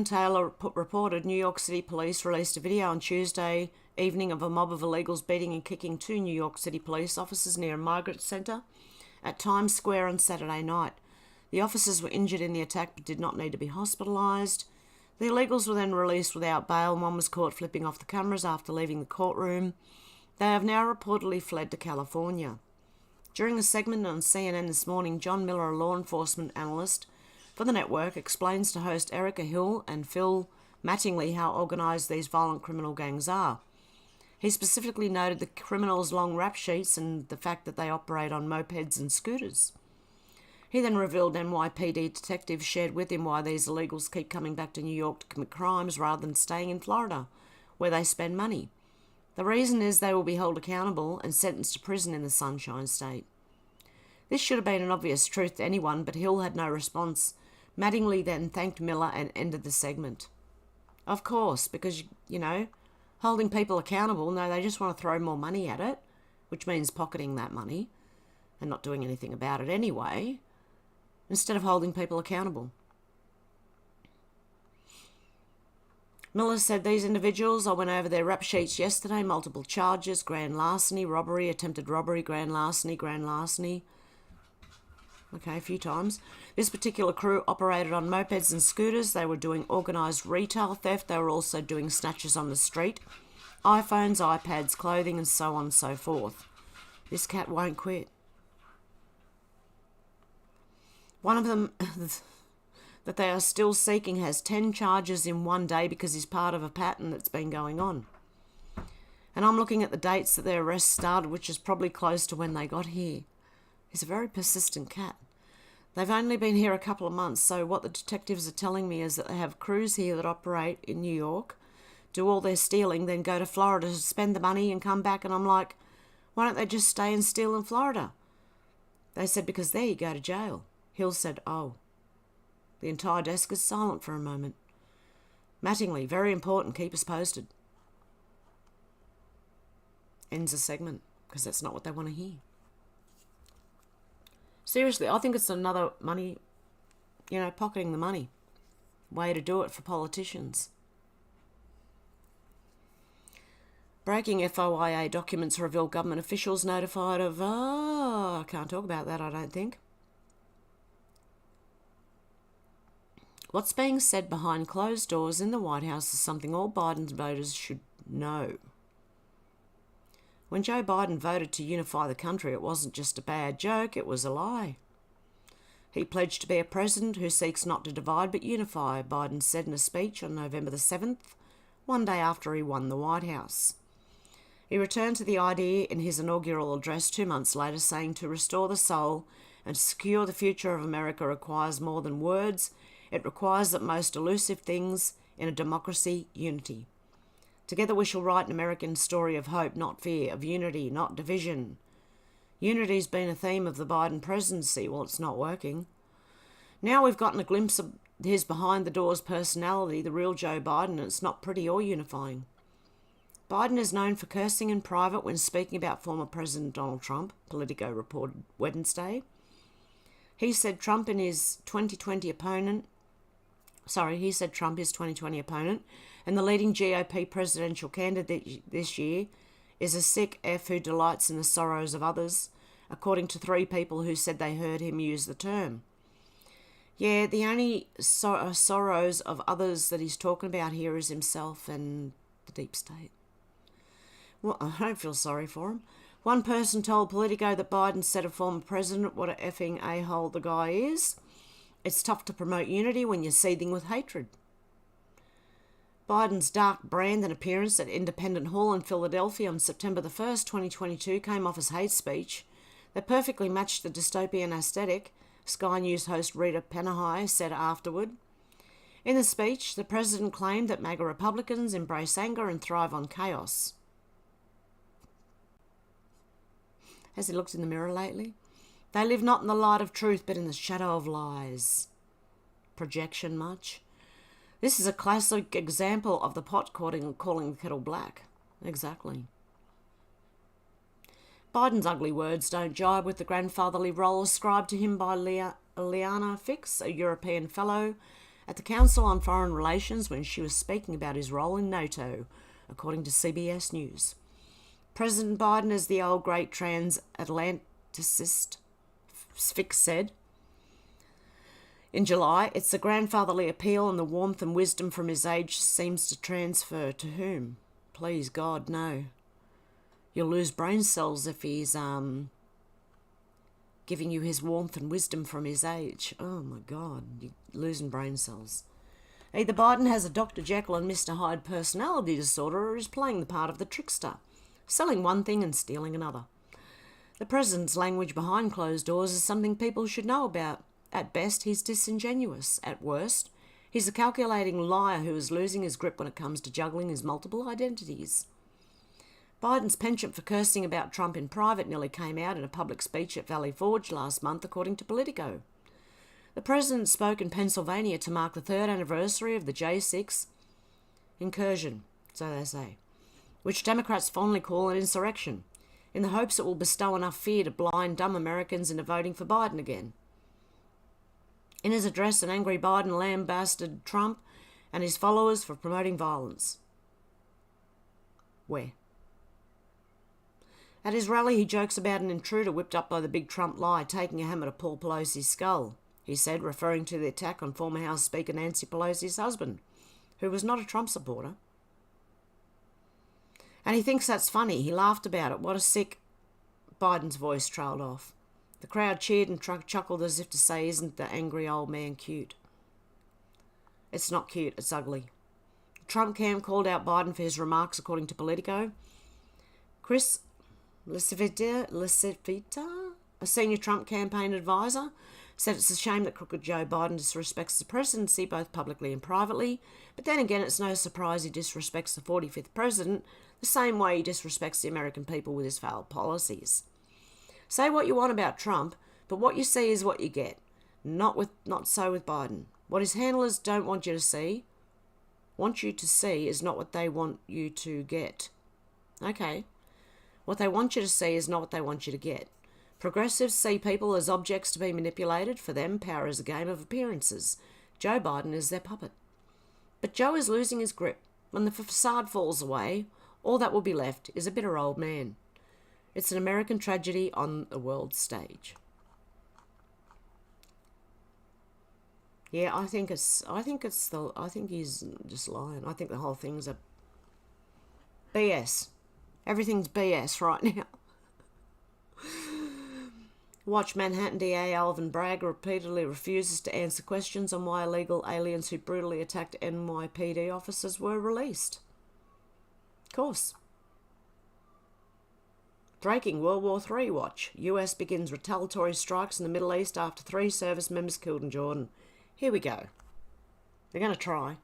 Taylor reported, New York City police released a video on Tuesday evening of a mob of illegals beating and kicking two New York City police officers near a migrant center at Times Square on Saturday night. The officers were injured in the attack but did not need to be hospitalized. The illegals were then released without bail. One was caught flipping off the cameras after leaving the courtroom. They have now reportedly fled to California. During a segment on CNN this morning, John Miller, a law enforcement analyst for the network, explains to host Erica Hill and Phil Mattingly how organised these violent criminal gangs are. He specifically noted the criminals' long rap sheets and the fact that they operate on mopeds and scooters. He then revealed NYPD detectives shared with him why these illegals keep coming back to New York to commit crimes rather than staying in Florida, where they spend money. The reason is they will be held accountable and sentenced to prison in the Sunshine State. This should have been an obvious truth to anyone, but Hill had no response. Mattingly then thanked Miller and ended the segment. Of course, because, holding people accountable, no, they just want to throw more money at it, which means pocketing that money and not doing anything about it anyway, instead of holding people accountable. Miller said these individuals, I went over their rap sheets yesterday, multiple charges, grand larceny, robbery, attempted robbery, grand larceny. Okay, a few times. This particular crew operated on mopeds and scooters. They were doing organised retail theft. They were also doing snatches on the street. iPhones, iPads, clothing, and so on and so forth. This cat won't quit. One of them that they are still seeking has 10 charges in one day because he's part of a pattern that's been going on. And I'm looking at the dates that their arrests started, which is probably close to when they got here. He's a very persistent cat. They've only been here a couple of months, so what the detectives are telling me is that they have crews here that operate in New York, do all their stealing, then go to Florida to spend the money and come back. And I'm like, why don't they just stay and steal in Florida? They said, because there you go to jail. Hill said, oh. The entire desk is silent for a moment. Mattingly, very important, keep us posted. Ends the segment, because that's not what they want to hear. Seriously, I think it's another money, pocketing the money. Way to do it for politicians. Breaking FOIA documents reveal government officials notified of... I can't talk about that, I don't think. What's being said behind closed doors in the White House is something all Biden's voters should know. When Joe Biden voted to unify the country, it wasn't just a bad joke, it was a lie. He pledged to be a president who seeks not to divide but unify, Biden said in a speech on November the 7th, one day after he won the White House. He returned to the idea in his inaugural address 2 months later, saying to restore the soul and to secure the future of America requires more than words. It requires the most elusive things in a democracy, unity. Together we shall write an American story of hope, not fear, of unity, not division. Unity's been a theme of the Biden presidency. Well, it's not working. Now we've gotten a glimpse of his behind-the-doors personality, the real Joe Biden, and it's not pretty or unifying. Biden is known for cursing in private when speaking about former President Donald Trump, Politico reported Wednesday. He said Trump is his 2020 opponent, and the leading GOP presidential candidate this year is a sick F who delights in the sorrows of others, according to 3 people who said they heard him use the term. Yeah, the only sorrows of others that he's talking about here is himself and the deep state. Well, I don't feel sorry for him. One person told Politico that Biden said a former president what a effing a-hole the guy is. It's tough to promote unity when you're seething with hatred. Biden's dark brand and appearance at Independent Hall in Philadelphia on September the 1st, 2022 came off as hate speech that perfectly matched the dystopian aesthetic, Sky News host Rita Penahai said afterward. In the speech, the president claimed that MAGA Republicans embrace anger and thrive on chaos. Has he looked in the mirror lately? They live not in the light of truth, but in the shadow of lies. Projection much? This is a classic example of the pot calling the kettle black. Exactly. Biden's ugly words don't jibe with the grandfatherly role ascribed to him by Liana Fix, a European fellow at the Council on Foreign Relations, when she was speaking about his role in NATO, according to CBS News. President Biden is the old great transatlanticist, Fix said. In July, it's the grandfatherly appeal and the warmth and wisdom from his age seems to transfer to whom? Please, God, no. You'll lose brain cells if he's giving you his warmth and wisdom from his age. Oh, my God, you're losing brain cells. Either Biden has a Dr. Jekyll and Mr. Hyde personality disorder or is playing the part of the trickster, selling one thing and stealing another. The president's language behind closed doors is something people should know about. At best, he's disingenuous. At worst, he's a calculating liar who is losing his grip when it comes to juggling his multiple identities. Biden's penchant for cursing about Trump in private nearly came out in a public speech at Valley Forge last month, according to Politico. The president spoke in Pennsylvania to mark the 3rd anniversary of the J6 incursion, so they say, which Democrats fondly call an insurrection, in the hopes it will bestow enough fear to blind dumb Americans into voting for Biden again. In his address, an angry Biden lambasted Trump and his followers for promoting violence. Where? At his rally, he jokes about an intruder whipped up by the big Trump lie taking a hammer to Paul Pelosi's skull, he said, referring to the attack on former House Speaker Nancy Pelosi's husband, who was not a Trump supporter. And he thinks that's funny. He laughed about it. What a sick... Biden's voice trailed off. The crowd cheered and chuckled as if to say, isn't the angry old man cute? It's not cute, it's ugly. The Trump camp called out Biden for his remarks, according to Politico. Chris Licevita, a senior Trump campaign advisor, said it's a shame that crooked Joe Biden disrespects the presidency both publicly and privately, but then again it's no surprise he disrespects the 45th president the same way he disrespects the American people with his failed policies. Say what you want about Trump, but what you see is what you get. Not so with Biden. What his handlers don't want you to see is not what they want you to get. Okay. What they want you to see is not what they want you to get. Progressives see people as objects to be manipulated. For them, power is a game of appearances. Joe Biden is their puppet. But Joe is losing his grip. When the facade falls away, all that will be left is a bitter old man. It's an American tragedy on the world stage. Yeah, I think he's just lying. I think the whole thing's a BS. Everything's BS right now. Watch Manhattan DA Alvin Bragg repeatedly refuses to answer questions on why illegal aliens who brutally attacked NYPD officers were released. Of course. Breaking World War III watch. US begins retaliatory strikes in the Middle East after 3 service members killed in Jordan. Here we go. They're going to try.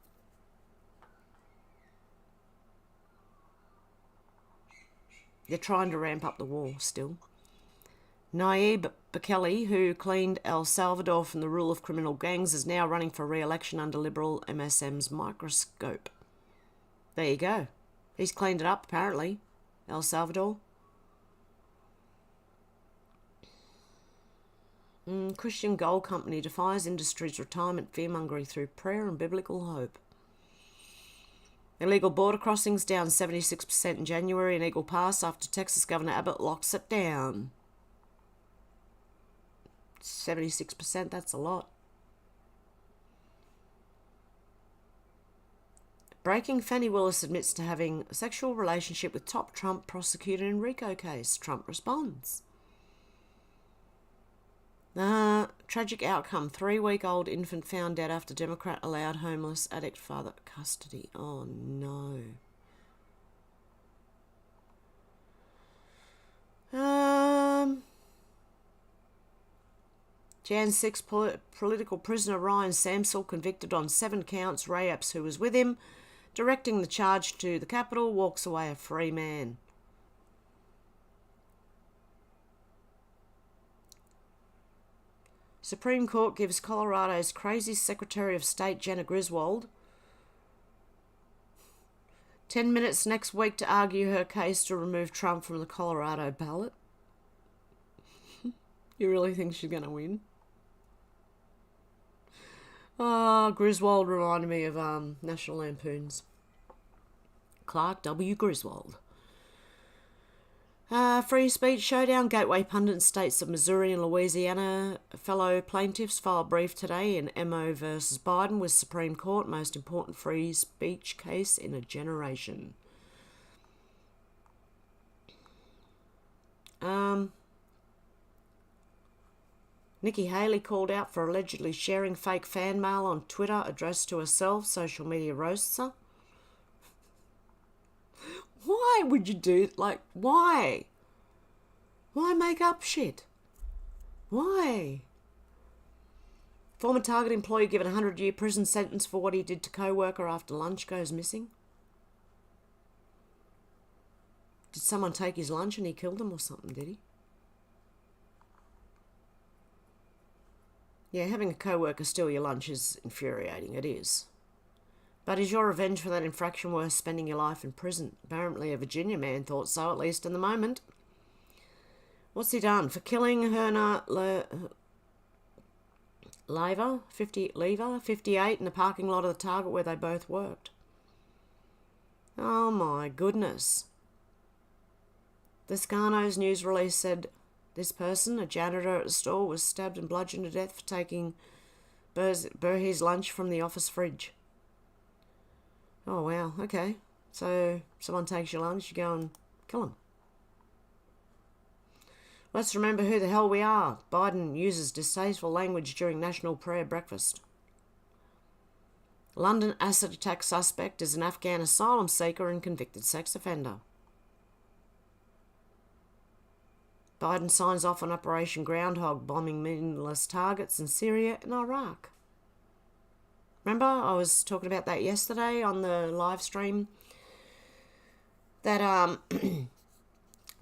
They're trying to ramp up the war still. Nayib Bukele, who cleaned El Salvador from the rule of criminal gangs, is now running for re-election under Liberal MSM's microscope. There you go. He's cleaned it up, apparently. El Salvador. Christian Gold Company defies industry's retirement fearmongering through prayer and biblical hope. Illegal border crossings down 76% in January in Eagle Pass after Texas Governor Abbott locks it down. 76%, that's a lot. Breaking, Fannie Willis admits to having a sexual relationship with top Trump prosecutor in RICO case. Trump responds. Tragic outcome. 3-week-old infant found dead after Democrat allowed homeless addict father custody. Oh, no. Jan 6, political prisoner Ryan Samsel convicted on 7 counts. Ray Epps, who was with him, directing the charge to the Capitol, walks away a free man. Supreme Court gives Colorado's crazy Secretary of State Jenna Griswold 10 minutes next week to argue her case to remove Trump from the Colorado ballot. You really think she's going to win? Oh, Griswold reminded me of National Lampoon's Clark W. Griswold. Free speech showdown. Gateway pundit states of Missouri and Louisiana fellow plaintiffs file brief today in Mo versus Biden with Supreme Court most important free speech case in a generation. Nikki Haley called out for allegedly sharing fake fan mail on Twitter addressed to herself. Social media roasts her. Why would you do it? Like, why? Why make up shit? Why? Former Target employee given a 100-year prison sentence for what he did to co-worker after lunch goes missing. Did someone take his lunch and he killed him or something, did he? Yeah, having a co-worker steal your lunch is infuriating, it is. But is your revenge for that infraction worth spending your life in prison? Apparently a Virginia man thought so, at least in the moment. What's he done? For killing Herna Lever, 58, in the parking lot of the Target where they both worked. Oh my goodness. The Scarno's news release said this person, a janitor at the store, was stabbed and bludgeoned to death for taking Burhi's lunch from the office fridge. Oh, wow, okay. So, someone takes your lunch, you go and kill them. Let's remember who the hell we are. Biden uses distasteful language during National Prayer Breakfast. London acid attack suspect is an Afghan asylum seeker and convicted sex offender. Biden signs off on Operation Groundhog, bombing meaningless targets in Syria and Iraq. Remember, I was talking about that yesterday on the live stream, that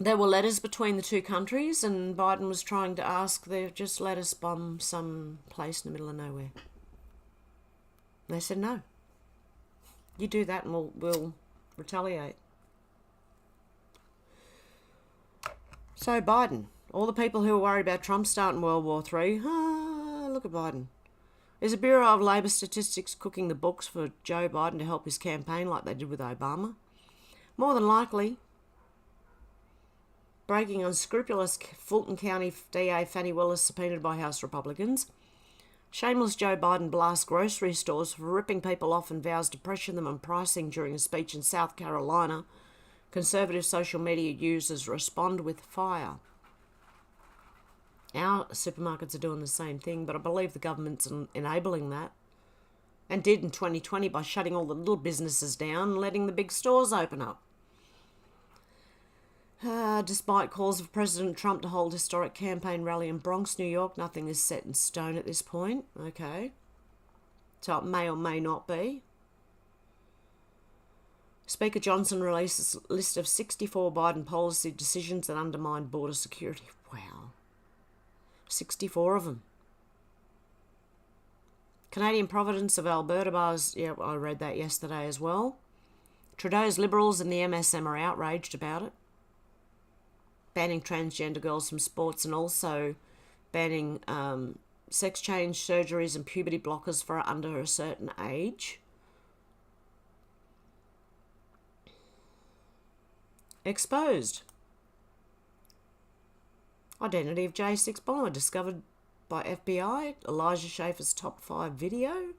there were letters between the two countries, and Biden was trying to ask, they just let us bomb some place in the middle of nowhere. And they said no. You do that and we'll retaliate. So Biden, all the people who are worried about Trump starting World War III, look at Biden. Is the Bureau of Labour Statistics cooking the books for Joe Biden to help his campaign like they did with Obama? More than likely. Breaking, unscrupulous Fulton County DA Fannie Willis subpoenaed by House Republicans. Shameless Joe Biden blasts grocery stores for ripping people off and vows to pressure them on pricing during a speech in South Carolina. Conservative social media users respond with fire. Our supermarkets are doing the same thing, but I believe the government's enabling that. And did in 2020 by shutting all the little businesses down and letting the big stores open up. Despite calls of President Trump to hold historic campaign rally in Bronx, New York, nothing is set in stone at this point. Okay. So it may or may not be. Speaker Johnson releases a list of 64 Biden policy decisions that undermine border security. Wow. 64 of them. Canadian province of Alberta bars, yeah, I read that yesterday as well. Trudeau's Liberals and the MSM are outraged about it. Banning transgender girls from sports and also banning sex change surgeries and puberty blockers for under a certain age. Exposed. Identity of J6 bomber discovered by FBI. Elijah Schaffer's top 5 video.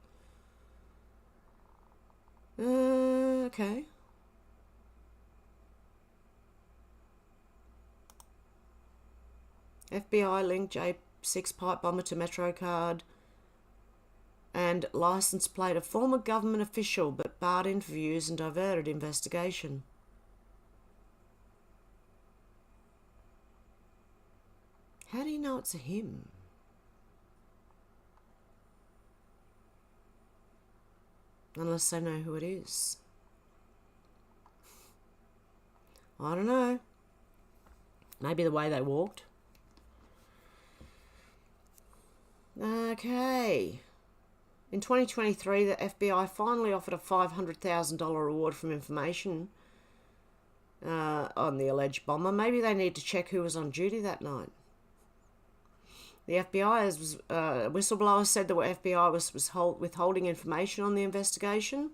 Okay. FBI linked J6 pipe bomber to Metro card and license plate of former government official, but barred interviews and diverted investigation. How do you know it's a him? Unless they know who it is. I don't know. Maybe the way they walked. Okay. In 2023, the FBI finally offered a $500,000 reward from information on the alleged bomber. Maybe they need to check who was on duty that night. The FBI, whistleblower said the FBI was withholding information on the investigation.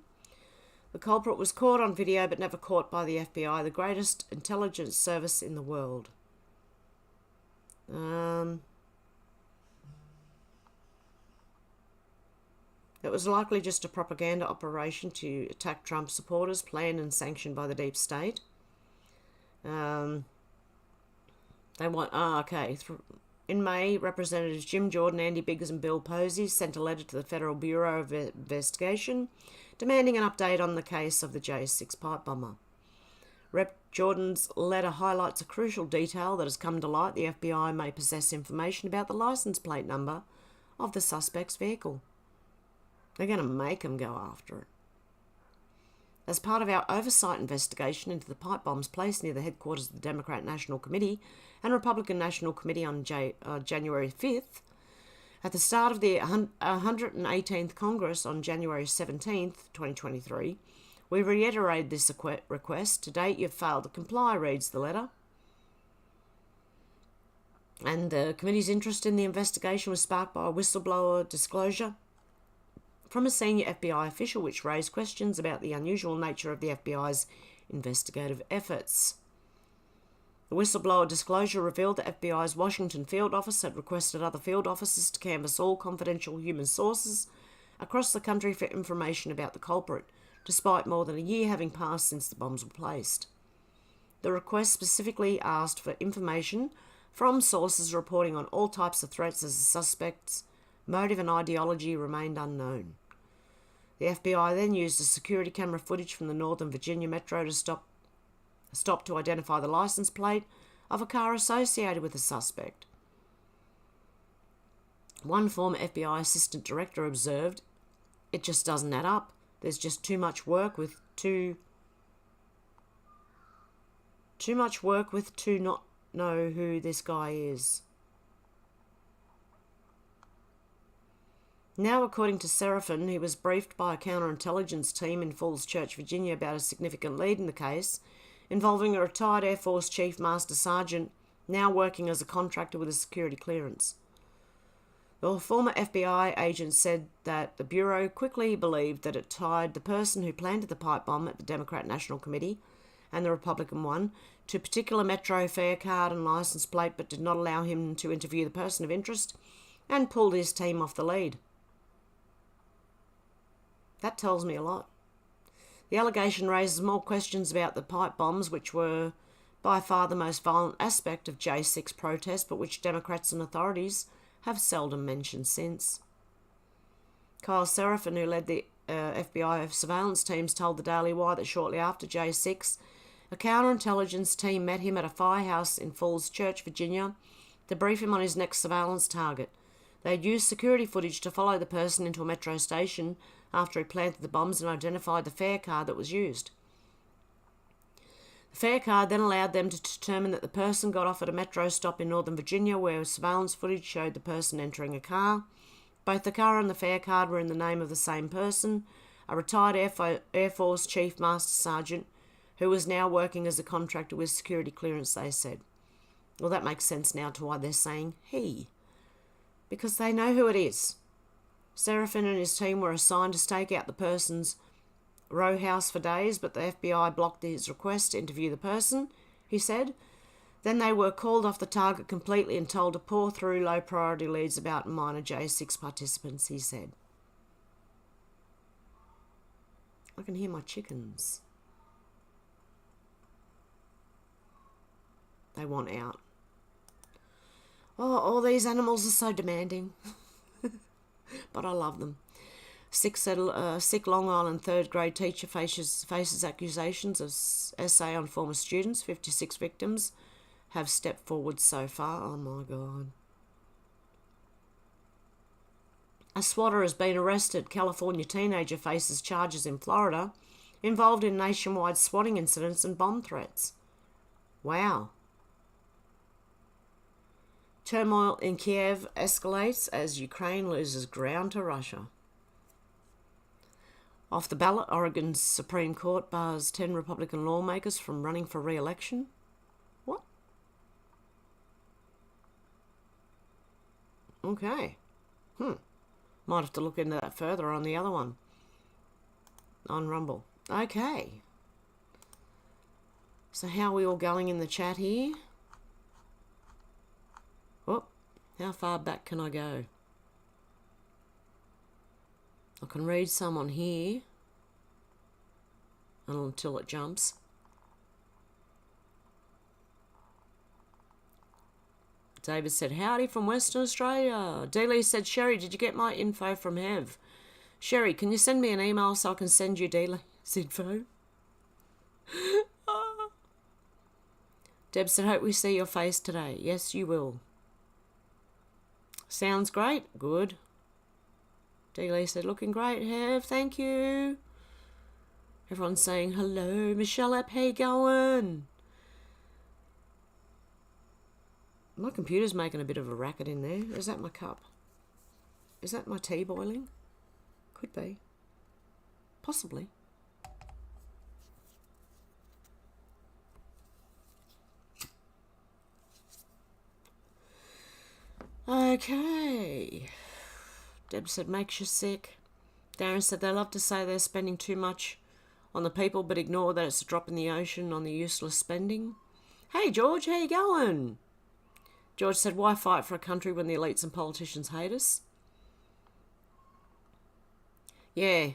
The culprit was caught on video but never caught by the FBI, the greatest intelligence service in the world. It was likely just a propaganda operation to attack Trump supporters, planned and sanctioned by the deep state. They want... okay. In May, Representatives Jim Jordan, Andy Biggs and Bill Posey sent a letter to the Federal Bureau of Investigation demanding an update on the case of the J6 pipe bomber. Rep. Jordan's letter highlights a crucial detail that has come to light. The FBI may possess information about the license plate number of the suspect's vehicle. They're going to make them go after it. As part of our oversight investigation into the pipe bombs placed near the headquarters of the Democrat National Committee and Republican National Committee on January 5th, at the start of the 118th Congress on January 17th, 2023, we reiterated this request. To date, you've failed to comply, reads the letter. And the committee's interest in the investigation was sparked by a whistleblower disclosure from a senior FBI official, which raised questions about the unusual nature of the FBI's investigative efforts. The whistleblower disclosure revealed the FBI's Washington field office had requested other field officers to canvass all confidential human sources across the country for information about the culprit, despite more than a year having passed since the bombs were placed. The request specifically asked for information from sources reporting on all types of threats as the suspect's motive and ideology remained unknown. The FBI then used a security camera footage from the Northern Virginia Metro to stop to identify the license plate of a car associated with the suspect. One former FBI assistant director observed, "It just doesn't add up. There's just too much work with to not know who this guy is." Now, according to Seraphin, he was briefed by a counterintelligence team in Falls Church, Virginia, about a significant lead in the case, involving a retired Air Force Chief Master Sergeant, now working as a contractor with a security clearance. The former FBI agent said that the Bureau quickly believed that it tied the person who planted the pipe bomb at the Democrat National Committee and the Republican one to a particular Metro fare card and license plate, but did not allow him to interview the person of interest and pulled his team off the lead. That tells me a lot. The allegation raises more questions about the pipe bombs, which were by far the most violent aspect of J6 protests, but which Democrats and authorities have seldom mentioned since. Kyle Seraphin, who led the FBI surveillance teams, told the Daily Wire that shortly after J6, a counterintelligence team met him at a firehouse in Falls Church, Virginia, to brief him on his next surveillance target. They had used security footage to follow the person into a metro station after he planted the bombs and identified the fare card that was used. The fare card then allowed them to determine that the person got off at a metro stop in Northern Virginia, where surveillance footage showed the person entering a car. Both the car and the fare card were in the name of the same person, a retired Air Force Chief Master Sergeant, who was now working as a contractor with security clearance, they said. Well, that makes sense now to why they're saying he. Because they know who it is. Seraphin and his team were assigned to stake out the person's row house for days, but the FBI blocked his request to interview the person, he said. Then they were called off the target completely and told to pour through low-priority leads about minor J6 participants, he said. I can hear my chickens. They want out. Oh, all these animals are so demanding. But I love them. Sick Long Island third grade teacher faces accusations of essay on former students. 56 victims have stepped forward so far. Oh my God. A swatter has been arrested. California teenager faces charges in Florida involved in nationwide swatting incidents and bomb threats. Wow. Turmoil in Kiev escalates as Ukraine loses ground to Russia. Off the ballot, Oregon's Supreme Court bars 10 Republican lawmakers from running for re-election. What? Okay. Might have to look into that further on the other one. On Rumble. Okay. So how are we all going in the chat here? Oh, how far back can I go? I can read some on here until it jumps. David said, howdy from Western Australia. Dealey said, Sherry, did you get my info from Hev? Sherry, can you send me an email so I can send you Dealey's info? Deb said, hope we see your face today. Yes, you will. Sounds great. Good. Dealey said, looking great, Hev. Thank you. Everyone's saying, hello, Michelle App, how you going? My computer's making a bit of a racket in there. Is that my cup? Is that my tea boiling? Could be. Possibly. Okay. Deb said, makes you sick. Darren said, they love to say they're spending too much on the people, but ignore that it's a drop in the ocean on the useless spending. Hey, George, how you going? George said, why fight for a country when the elites and politicians hate us? Yeah,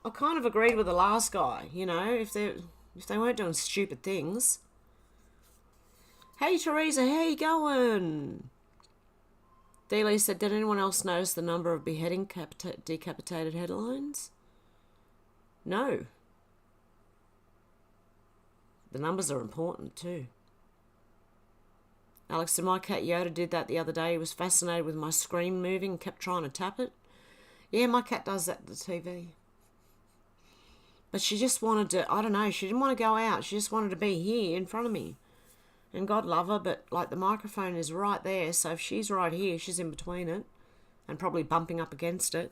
I kind of agreed with the last guy, you know, if they weren't doing stupid things. Hey, Teresa, how you going? Dealey said, did anyone else notice the number of beheading decapitated headlines? No. The numbers are important too. Alex said, my cat Yoda did that the other day. He was fascinated with my screen moving and kept trying to tap it. Yeah, my cat does that to the TV. But she just wanted to, I don't know, she didn't want to go out. She just wanted to be here in front of me. And God love her, but like the microphone is right there, so if she's right here, she's in between it and probably bumping up against it.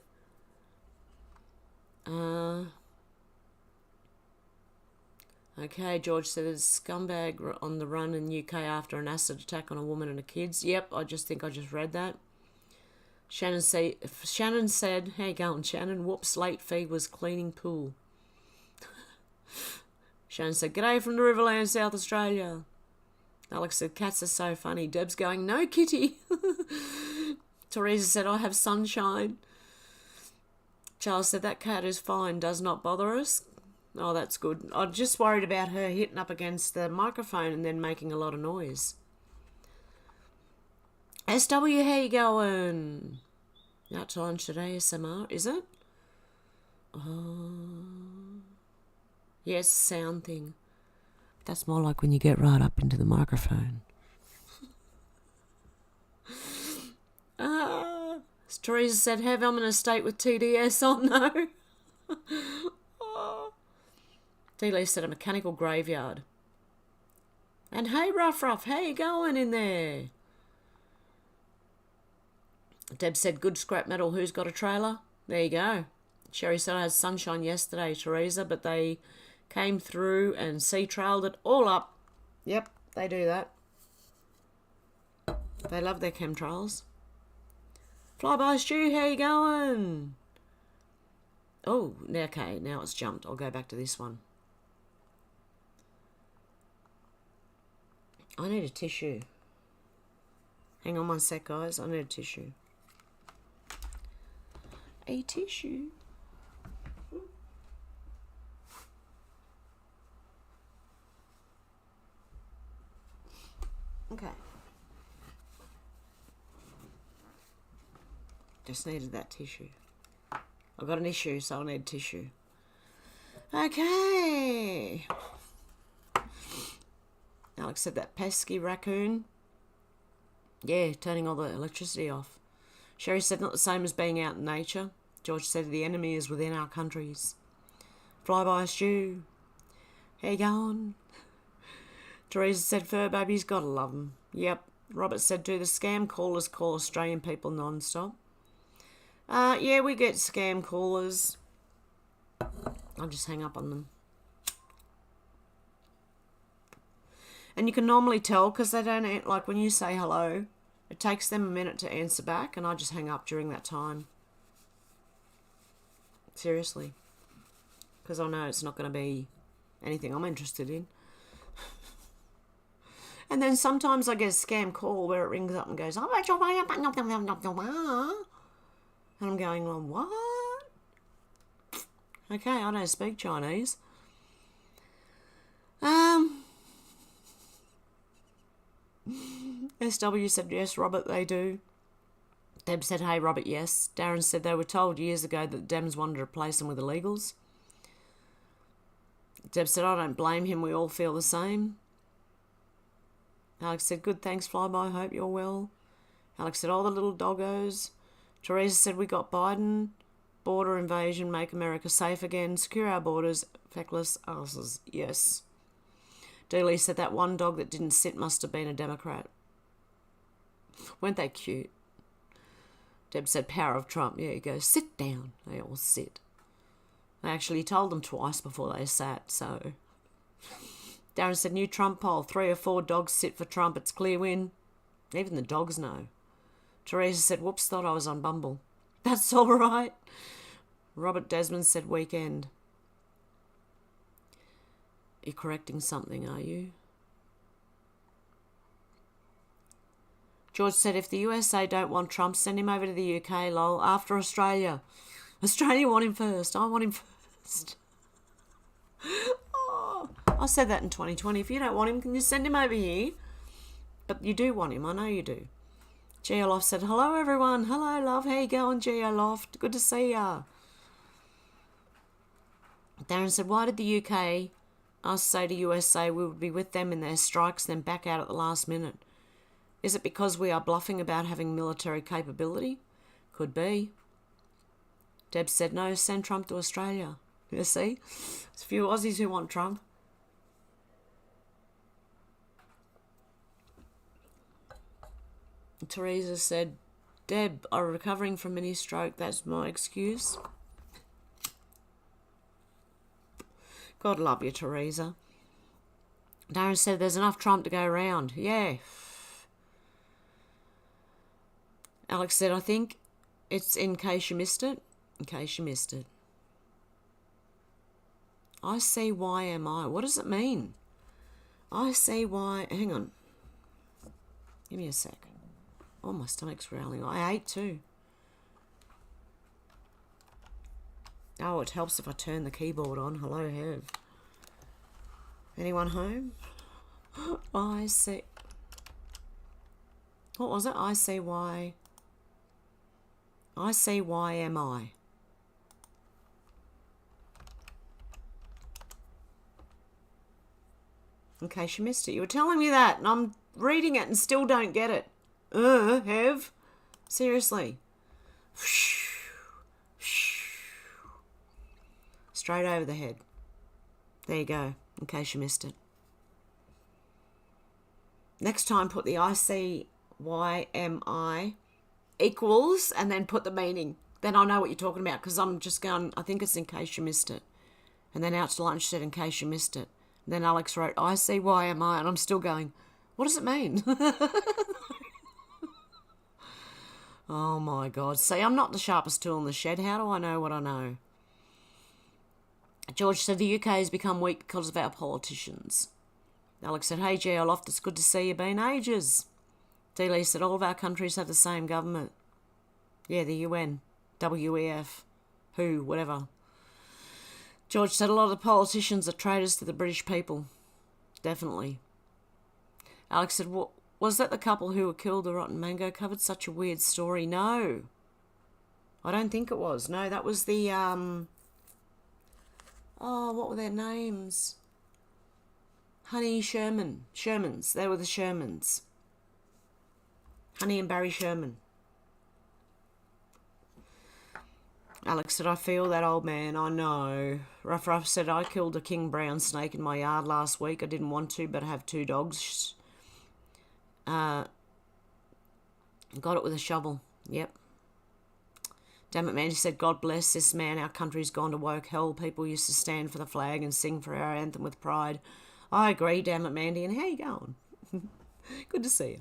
Okay, George said there's a scumbag on the run in UK after an acid attack on a woman and her kids. Yep, I just read that. Shannon said, how you going, Shannon? Whoops, late fee was cleaning pool. Shannon said, g'day from the Riverland, South Australia. Alex said, cats are so funny. Deb's going, no, kitty. Teresa said, I have sunshine. Charles said that cat is fine, does not bother us. Oh, that's good. I'm just worried about her hitting up against the microphone and then making a lot of noise. SW, how you going? Out to lunch today, SMR, is it? Oh. Yes, sound thing. That's more like when you get right up into the microphone. Teresa said, Hev, I'm in a state with TDS. Oh, no. Oh. D-Lee said, a mechanical graveyard. And hey, Ruff, how you going in there? Deb said, good scrap metal, who's got a trailer? There you go. Sherry said, I had sunshine yesterday, Teresa, but they came through and sea-trailed it all up. Yep, they do that. They love their chemtrails. Flyby Stu, how you going? Oh, okay, now it's jumped. I'll go back to this one. I need a tissue. Hang on one sec, guys. I need a tissue. A tissue. Okay. Just needed that tissue. I've got an issue, so I need tissue. Okay. Alex said that pesky raccoon. Yeah, turning all the electricity off. Sherry said not the same as being out in nature. George said the enemy is within our countries. Flyby Stew. How you going? Teresa said fur babies, gotta love them. Yep. Robert said do the scam callers call Australian people non-stop? Yeah, we get scam callers. I'll just hang up on them. And you can normally tell because they don't, like when you say hello, it takes them a minute to answer back and I just hang up during that time. Seriously. Because I know it's not going to be anything I'm interested in. And then sometimes I get a scam call where it rings up and goes, and I'm going, well, what? Okay, I don't speak Chinese. SW said, yes, Robert, they do. Deb said, hey, Robert, yes. Darren said they were told years ago that the Dems wanted to replace them with illegals. Deb said, I don't blame him. We all feel the same. Alex said, good, thanks, Flyby. Hope you're well. Alex said, all the little doggos. Teresa said, we got Biden. Border invasion, make America safe again. Secure our borders, feckless asses. Yes. Dealey said that one dog that didn't sit must have been a Democrat. Weren't they cute? Deb said, power of Trump. Yeah, you go, sit down. They all sit. I actually told them twice before they sat, so... Darren said, new Trump poll, 3 or 4 dogs sit for Trump, it's clear win. Even the dogs know. Teresa said, whoops, thought I was on Bumble. That's all right. Robert Desmond said, weekend. You're correcting something, are you? George said, if the USA don't want Trump, send him over to the UK, lol, after Australia. Australia want him first. I want him first. Oh, I said that in 2020. If you don't want him, can you send him over here? But you do want him. I know you do. Geoloft said, hello, everyone. Hello, love. How you going, Geoloft? Good to see ya. Darren said, why did the UK us say to USA we would be with them in their strikes, then back out at the last minute? Is it because we are bluffing about having military capability? Could be. Deb said, no, send Trump to Australia. You see? There's a few Aussies who want Trump. Teresa said, Deb, I'm recovering from mini stroke. That's my excuse. God love you, Teresa. Darren said, there's enough Trump to go around. Yeah. Alex said, I think it's in case you missed it. In case you missed it. I see why am I. What does it mean? I see why. Hang on. Give me a sec. Oh, my stomach's growling. I ate too. Oh, it helps if I turn the keyboard on. Hello, Hev. Anyone home? I see. What was it? I see why. I see why am I. In case you missed it. You were telling me that, and I'm reading it and still don't get it. Hev. Seriously. Straight over the head. There you go, in case you missed it. Next time, put the ICYMI equals and then put the meaning. Then I'll know what you're talking about, because I'm just going, I think it's in case you missed it. And then out to lunch said, in case you missed it. And then Alex wrote, ICYMI, and I'm still going, what does it mean? Oh my God. See, I'm not the sharpest tool in the shed. How do I know what I know? George said, the UK has become weak because of our politicians. Alex said, hey, G.L. Loft, it's good to see you. Been ages. D. Lee said, all of our countries have the same government. Yeah, the UN, WEF, WHO, whatever. George said, a lot of the politicians are traitors to the British people. Definitely. Alex said, what? Was that the couple who were killed, the rotten mango covered? Such a weird story. No. I don't think it was. No, that was the, oh, what were their names? Honey Sherman. Shermans. They were the Shermans. Honey and Barry Sherman. Alex said, I feel that, old man. I know. Ruff said, I killed a king brown snake in my yard last week. I didn't want to, but I have 2 dogs. Got it with a shovel. Yep. Damn it, man. He said, God bless this man. Our country's gone to woke hell. People used to stand for the flag and sing for our anthem with pride. I agree, damn it, Mandy. And how you going? Good to see you.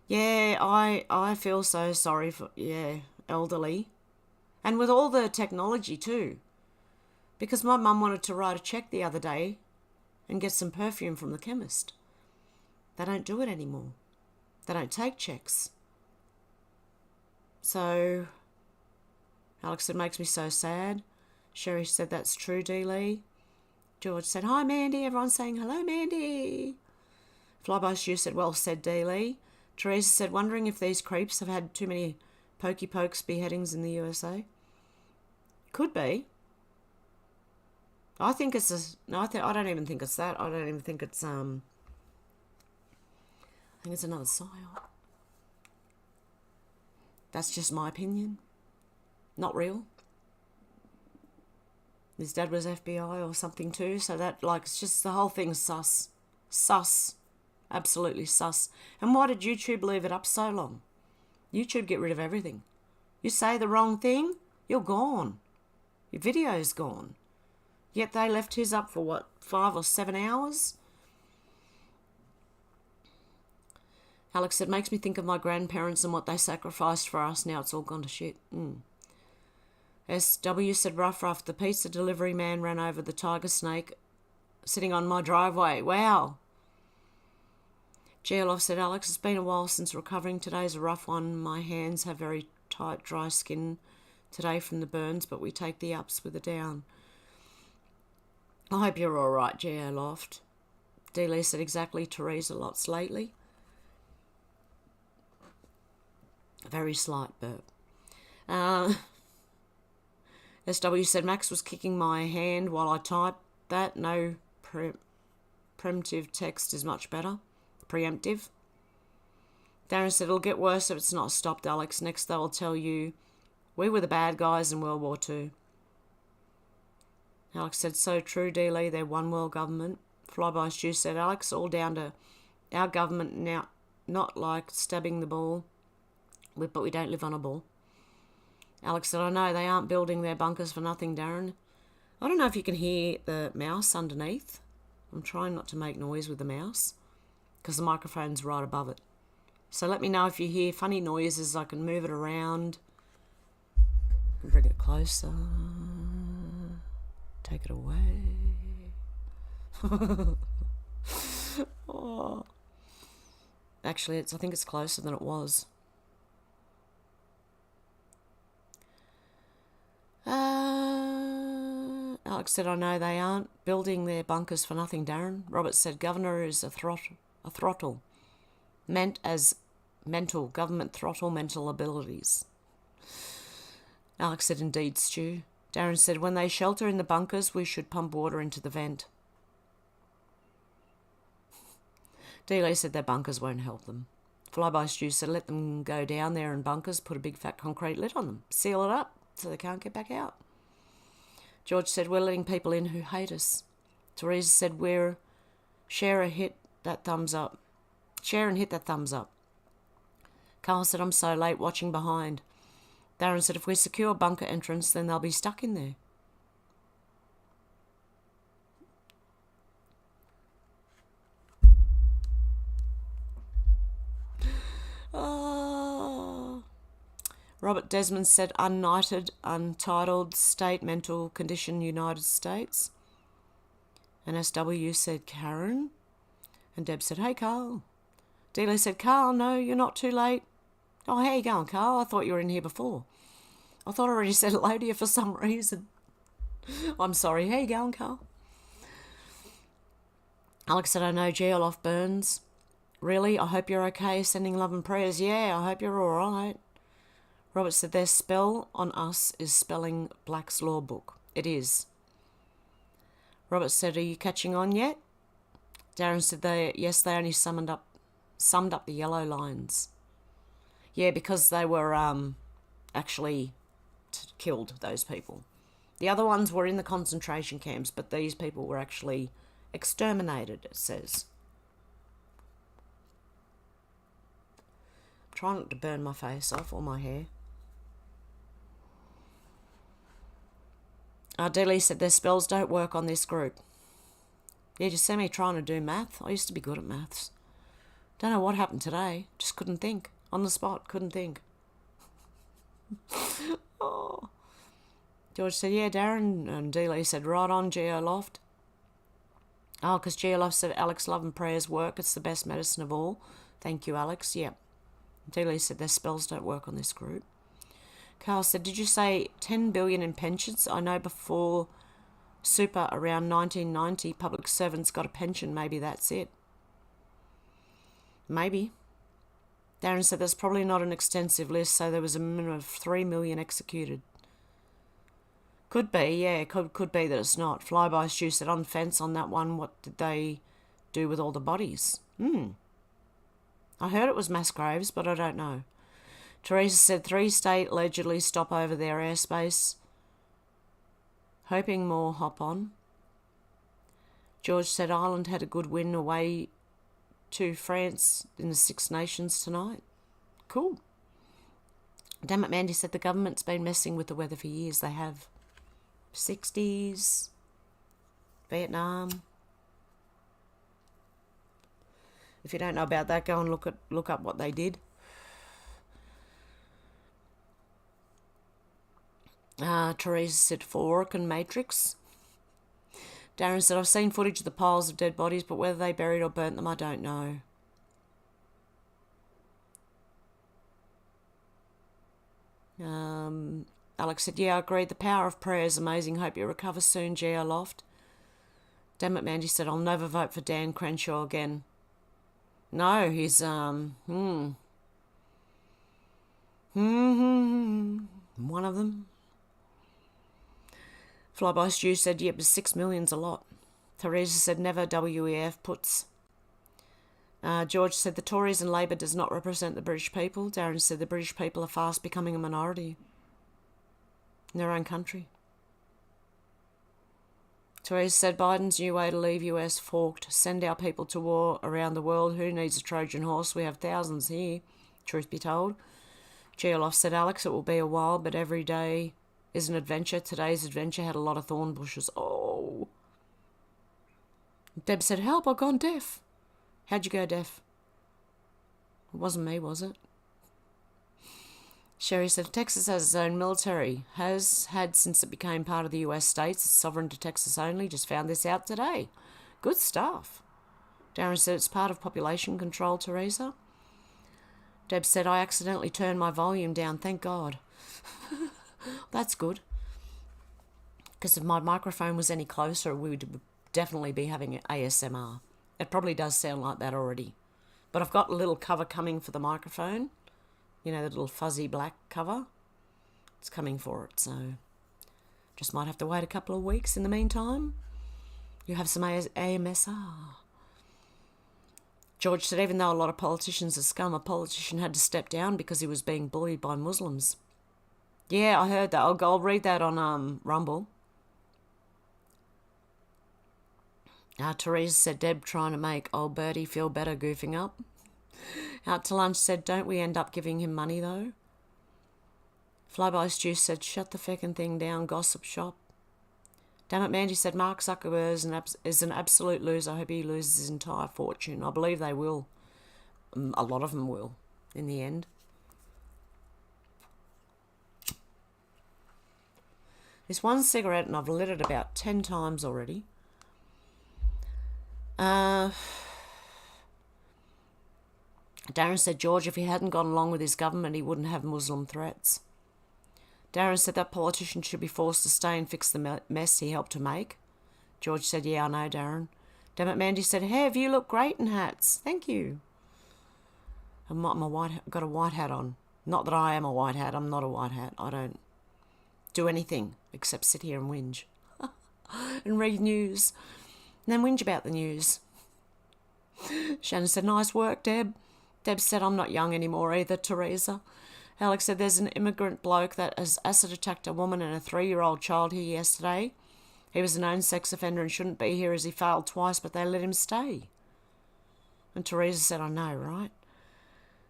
Yeah, I feel so sorry for, elderly. And with all the technology too. Because my mum wanted to write a cheque the other day and get some perfume from the chemist. They don't do it anymore. They don't take cheques. So, Alex said, makes me so sad. Sherry said, that's true, D. Lee. George said, hi, Mandy. Everyone's saying, hello, Mandy. Flyby Stew said, well said, D. Lee. Teresa said, wondering if these creeps have had too many pokey pokes beheadings in the USA. Could be. I think it's I don't even think it's that. I don't even think it's, I think it's another psyop. That's just my opinion. Not real. His dad was FBI or something too, so that, like, it's just the whole thing's sus. Sus. Absolutely sus. And why did YouTube leave it up so long? YouTube get rid of everything. You say the wrong thing, you're gone. Your video's gone. Yet they left his up for, what, 5 or 7 hours? Alex said, makes me think of my grandparents and what they sacrificed for us. Now it's all gone to shit. SW said, rough, the pizza delivery man ran over the tiger snake sitting on my driveway. Wow. GLF said, Alex, it's been a while since recovering. Today's a rough one. My hands have very tight, dry skin today from the burns, but we take the ups with the down. I hope you're all right, G.A. Loft. D. Lee said, exactly, Teresa, lots lately. A very slight burp. SW said, Max was kicking my hand while I typed that. No preemptive text is much better. Preemptive. Darren said, it'll get worse if it's not stopped, Alex. Next they'll tell you, we were the bad guys in World War II. Alex said, so true, D. Lee, they're one world government. Flyby Stew said, Alex, all down to our government now, not like stabbing the ball, but we don't live on a ball. Alex said, I know, they aren't building their bunkers for nothing, Darren. I don't know if you can hear the mouse underneath. I'm trying not to make noise with the mouse because the microphone's right above it. So let me know if you hear funny noises. I can move it around. I can bring it closer. Take it away. Oh. Actually, I think it's closer than it was. Alex said, I know they aren't building their bunkers for nothing, Darren. Robert said, Governor is a throttle. Meant as mental, government throttle mental abilities. Alex said, indeed, Stu. Darren said, when they shelter in the bunkers, we should pump water into the vent. Dealey said their bunkers won't help them. Flyby Stu said, let them go down there in bunkers, put a big fat concrete lid on them, seal it up so they can't get back out. George said, we're letting people in who hate us. Teresa said, share and hit that thumbs up. Carl said, I'm so late watching behind. Darren said, if we secure bunker entrance, then they'll be stuck in there. Oh. Robert Desmond said, unknighted, untitled, state, mental condition, United States. And SW said, Karen. And Deb said, hey, Carl. Dealey said, Carl, no, you're not too late. Oh, how you going, Carl? I thought you were in here before. I thought I already said hello to you for some reason. I'm sorry. How you going, Carl? Alex said, I know Geolof burns. Really? I hope you're okay. Sending love and prayers. Yeah, I hope you're all right. Robert said, their spell on us is spelling Black's law book. It is. Robert said, are you catching on yet? Darren said, yes, they only summed up the yellow lines. Yeah, because they were actually killed, those people. The other ones were in the concentration camps, but these people were actually exterminated, it says. I'm trying not to burn my face off or my hair. Dealey said their spells don't work on this group. Yeah, just see me trying to do math. I used to be good at maths. Don't know what happened today. Just couldn't think. On the spot, couldn't think. Oh. George said, yeah, Darren. And Dealey said, right on, Geoloft. Oh, because Geoloft said, Alex, love and prayers work. It's the best medicine of all. Thank you, Alex. Yep. Dealey said, their spells don't work on this group. Carl said, did you say 10 billion in pensions? I know before super around 1990, public servants got a pension. Maybe that's it. Maybe. Darren said there's probably not an extensive list, so there was a minimum of 3 million executed. Could be, yeah, could be that it's not. Flyby Stu said, on fence on that one, what did they do with all the bodies? I heard it was mass graves, but I don't know. Teresa said 3 state allegedly stop over their airspace, hoping more hop on. George said Ireland had a good win away to France in the Six Nations tonight. Cool. Damn it, Mandy said the government's been messing with the weather for years. They have. 60s, Vietnam. If you don't know about that, go and look up what they did. Teresa said Fork and Matrix. Darren said, I've seen footage of the piles of dead bodies, but whether they buried or burnt them, I don't know. Alex said, yeah, I agree. The power of prayer is amazing. Hope you recover soon, Geoloft. Damn it, Mandy said, I'll never vote for Dan Crenshaw again. No, he's, one of them. Flyby Stu said, yep, but 6 million's a lot. Teresa said, never WEF puts. George said, the Tories and Labor does not represent the British people. Darren said, the British people are fast becoming a minority in their own country. Teresa said, Biden's new way to leave US forked. Send our people to war around the world. Who needs a Trojan horse? We have thousands here, truth be told. Geolof said, Alex, it will be a while, but every day is an adventure. Today's adventure had a lot of thorn bushes. Oh. Deb said, help, I've gone deaf. How'd you go deaf? It wasn't me, was it? Sherry said, Texas has its own military. Has had since it became part of the US states. It's sovereign to Texas only. Just found this out today. Good stuff. Darren said, it's part of population control, Teresa. Deb said, I accidentally turned my volume down. Thank God. That's good. Because if my microphone was any closer, we would definitely be having ASMR. It probably does sound like that already. But I've got a little cover coming for the microphone. You know, the little fuzzy black cover. It's coming for it, so just might have to wait a couple of weeks in the meantime. You have some AMSR. George said even though a lot of politicians are scum, a politician had to step down because he was being bullied by Muslims. Yeah, I heard that. I'll read that on Rumble. Teresa said, Deb trying to make old Bertie feel better goofing up. Out to lunch said, don't we end up giving him money though? Flyby Stew said, shut the feckin' thing down, gossip shop. Damn it, Mandy said, Mark Zuckerberg is an absolute loser. I hope he loses his entire fortune. I believe they will. A lot of them will, in the end. This one cigarette, and I've lit it about 10 times already. Darren said, George, if he hadn't gone along with his government, he wouldn't have Muslim threats. Darren said that politician should be forced to stay and fix the mess he helped to make. George said, yeah, I know, Darren. Damn it, Mandy said, Hev, you look great in hats. Thank you. I've got a white hat on. Not that I am a white hat. I'm not a white hat. I don't do anything except sit here and whinge and read news and then whinge about the news. Shannon said, nice work, Deb. Deb said, I'm not young anymore either, Teresa. Alex said, there's an immigrant bloke that has acid attacked a woman and a 3-year-old child here yesterday. He was a known sex offender and shouldn't be here as he failed twice, but they let him stay. And Teresa said, I know, right?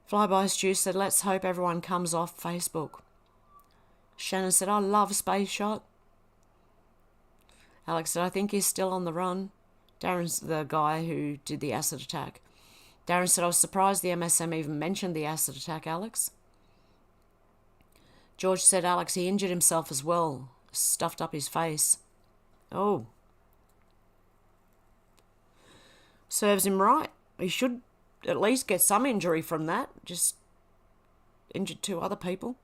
Flyby Stew said, let's hope everyone comes off Facebook. Shannon said, I love Space Shot. Alex said, I think he's still on the run. Darren's the guy who did the acid attack. Darren said, I was surprised the MSM even mentioned the acid attack, Alex. George said, Alex, he injured himself as well. Stuffed up his face. Oh. Serves him right. He should at least get some injury from that. Just injured 2 other people.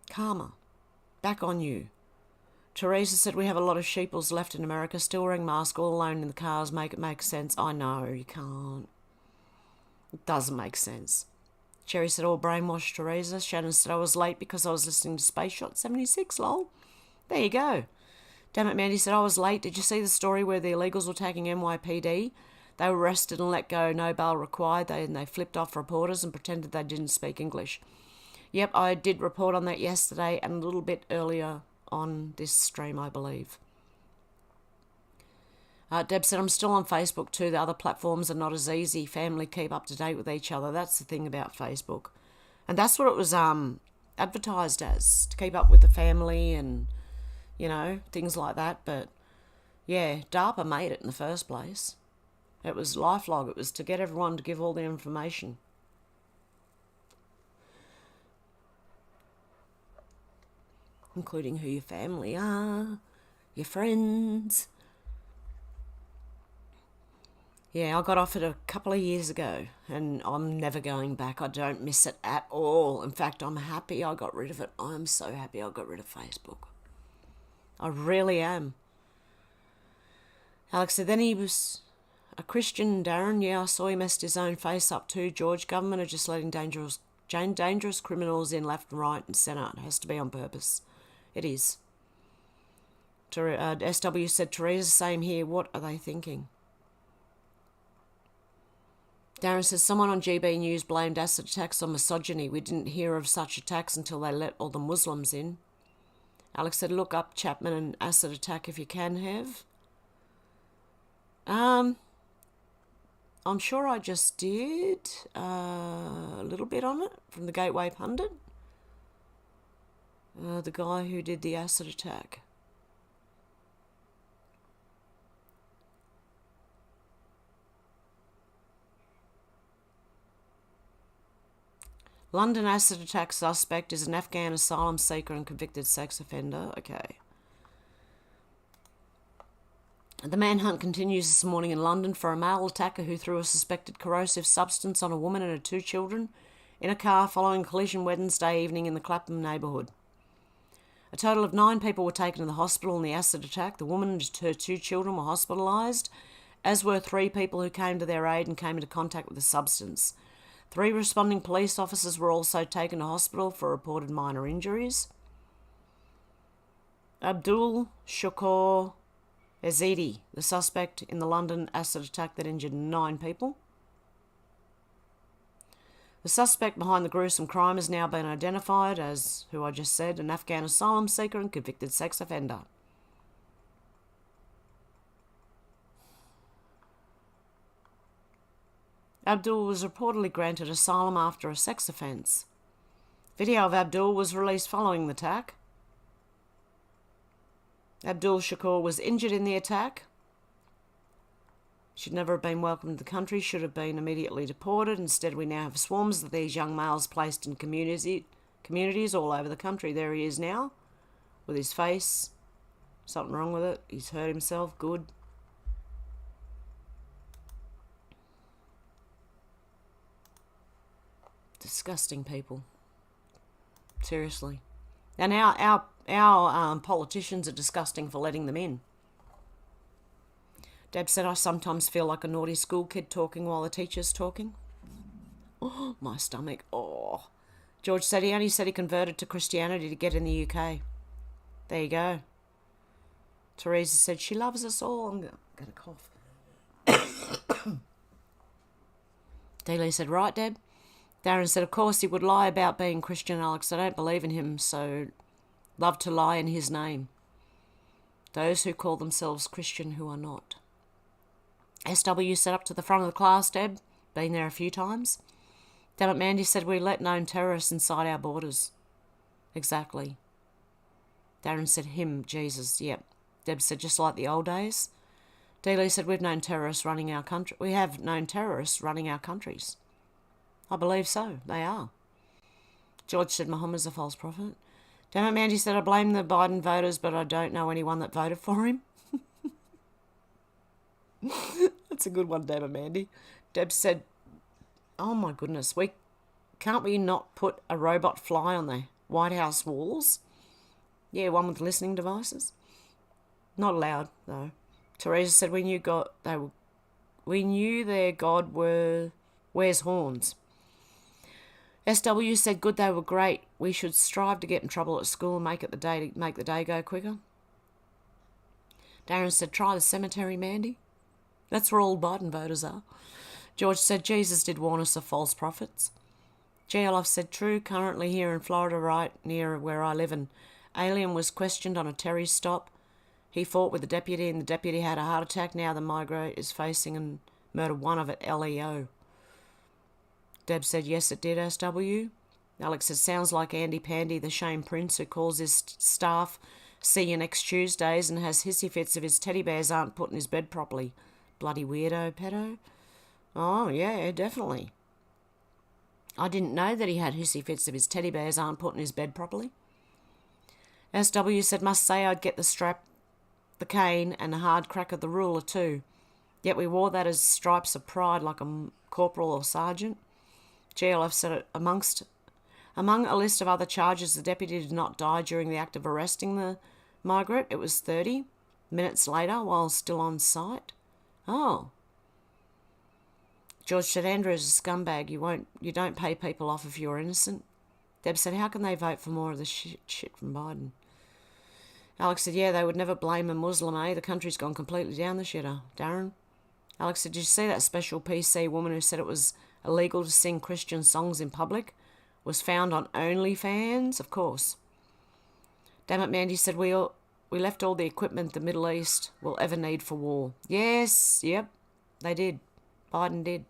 Karma. Back on you. Teresa said, we have a lot of sheeples left in America, still wearing masks, all alone in the cars. Make it make sense. I know, you can't. It doesn't make sense. Cherry said, all brainwashed, Teresa. Shannon said, I was late because I was listening to Space Shot 76, lol. There you go. Damn it, Mandy said, I was late. Did you see the story where the illegals were tagging NYPD? They were arrested and let go, no bail required. They flipped off reporters and pretended they didn't speak English. Yep, I did report on that yesterday and a little bit earlier on this stream, I believe. Deb said, I'm still on Facebook too. The other platforms are not as easy. Family keep up to date with each other. That's the thing about Facebook. And that's what it was advertised as, to keep up with the family and, you know, things like that. But, yeah, DARPA made it in the first place. It was LifeLog. It was to get everyone to give all the information. Including who your family are, your friends. Yeah, I got off it a couple of years ago and I'm never going back. I don't miss it at all. In fact, I'm happy I got rid of it. I'm so happy I got rid of Facebook. I really am. Alex said, then he was a Christian, Darren. Yeah, I saw he messed his own face up too. George, government are just letting dangerous criminals in left and right and centre. It has to be on purpose. It is. SW said, Teresa, same here. What are they thinking? Darren says, someone on GB News blamed acid attacks on misogyny. We didn't hear of such attacks until they let all the Muslims in. Alex said, look up Chapman and acid attack if you can have. I'm sure I just did a little bit on it from the Gateway Pundit. The guy who did the acid attack. London acid attack suspect is an Afghan asylum seeker and convicted sex offender. Okay. The manhunt continues this morning in London for a male attacker who threw a suspected corrosive substance on a woman and her 2 children in a car following a collision Wednesday evening in the Clapham neighbourhood. A total of 9 people were taken to the hospital in the acid attack. The woman and her 2 children were hospitalised, as were 3 people who came to their aid and came into contact with the substance. 3 responding police officers were also taken to hospital for reported minor injuries. Abdul Shakur Ezedi, the suspect in the London acid attack that injured 9 people. The suspect behind the gruesome crime has now been identified as, who I just said, an Afghan asylum seeker and convicted sex offender. Abdul was reportedly granted asylum after a sex offence. Video of Abdul was released following the attack. Abdul Shakur was injured in the attack. Should never have been welcomed to the country, should have been immediately deported. Instead, we now have swarms of these young males placed in communities all over the country. There he is now, with his face. Something wrong with it. He's hurt himself. Good. Disgusting people. Seriously. And our politicians are disgusting for letting them in. Deb said, I sometimes feel like a naughty school kid talking while the teacher's talking. Oh, my stomach. Oh. George said he only said he converted to Christianity to get in the UK. There you go. Teresa said, she loves us all. I'm going to cough. Dealey said, right, Deb? Darren said, of course he would lie about being Christian, Alex. I don't believe in him, so love to lie in his name. Those who call themselves Christian who are not. SW set up to the front of the class, Deb. Been there a few times. Damn it, Mandy said we let known terrorists inside our borders. Exactly. Darren said him, Jesus, yep. Deb said just like the old days. Dealey said we've known terrorists running our country. We have known terrorists running our countries. I believe so. They are. George said Muhammad's a false prophet. Damn it, Mandy said I blame the Biden voters, but I don't know anyone that voted for him. That's a good one, damn it, Mandy. Deb said, oh my goodness, can't we not put a robot fly on the White House walls? Yeah, one with listening devices. Not allowed, though. Teresa said we knew their God wears horns. SW said good, they were great. We should strive to get in trouble at school and make the day go quicker. Darren said try the cemetery, Mandy. That's where all Biden voters are. George said Jesus did warn us of false prophets. GLF said true, currently here in Florida, right near where I live, and alien was questioned on a Terry stop. He fought with the deputy and the deputy had a heart attack. Now the migrant is facing and murdered one of it, LEO. Deb said yes it did, SW. Alex said sounds like Andy Pandy, the Shane Prince, who calls his staff see you next Tuesdays and has hissy fits if his teddy bears aren't put in his bed properly. Bloody weirdo, pedo. Oh, yeah, definitely. I didn't know that he had hissy fits if his teddy bears aren't put in his bed properly. SW said, must say I'd get the strap, the cane, and the hard crack of the ruler too. Yet we wore that as stripes of pride like a corporal or sergeant. GLF said among a list of other charges, the deputy did not die during the act of arresting the migrant. It was 30 minutes later while still on site. Oh. George said, Andrew's a scumbag. You don't pay people off if you're innocent. Deb said, how can they vote for more of the shit from Biden? Alex said, yeah, they would never blame a Muslim, eh? The country's gone completely down the shitter. Darren? Alex said, did you see that special PC woman who said it was illegal to sing Christian songs in public? Was found on OnlyFans? Of course. Damn it, Mandy said, we left all the equipment the Middle East will ever need for war. Yes, yep, they did. Biden did.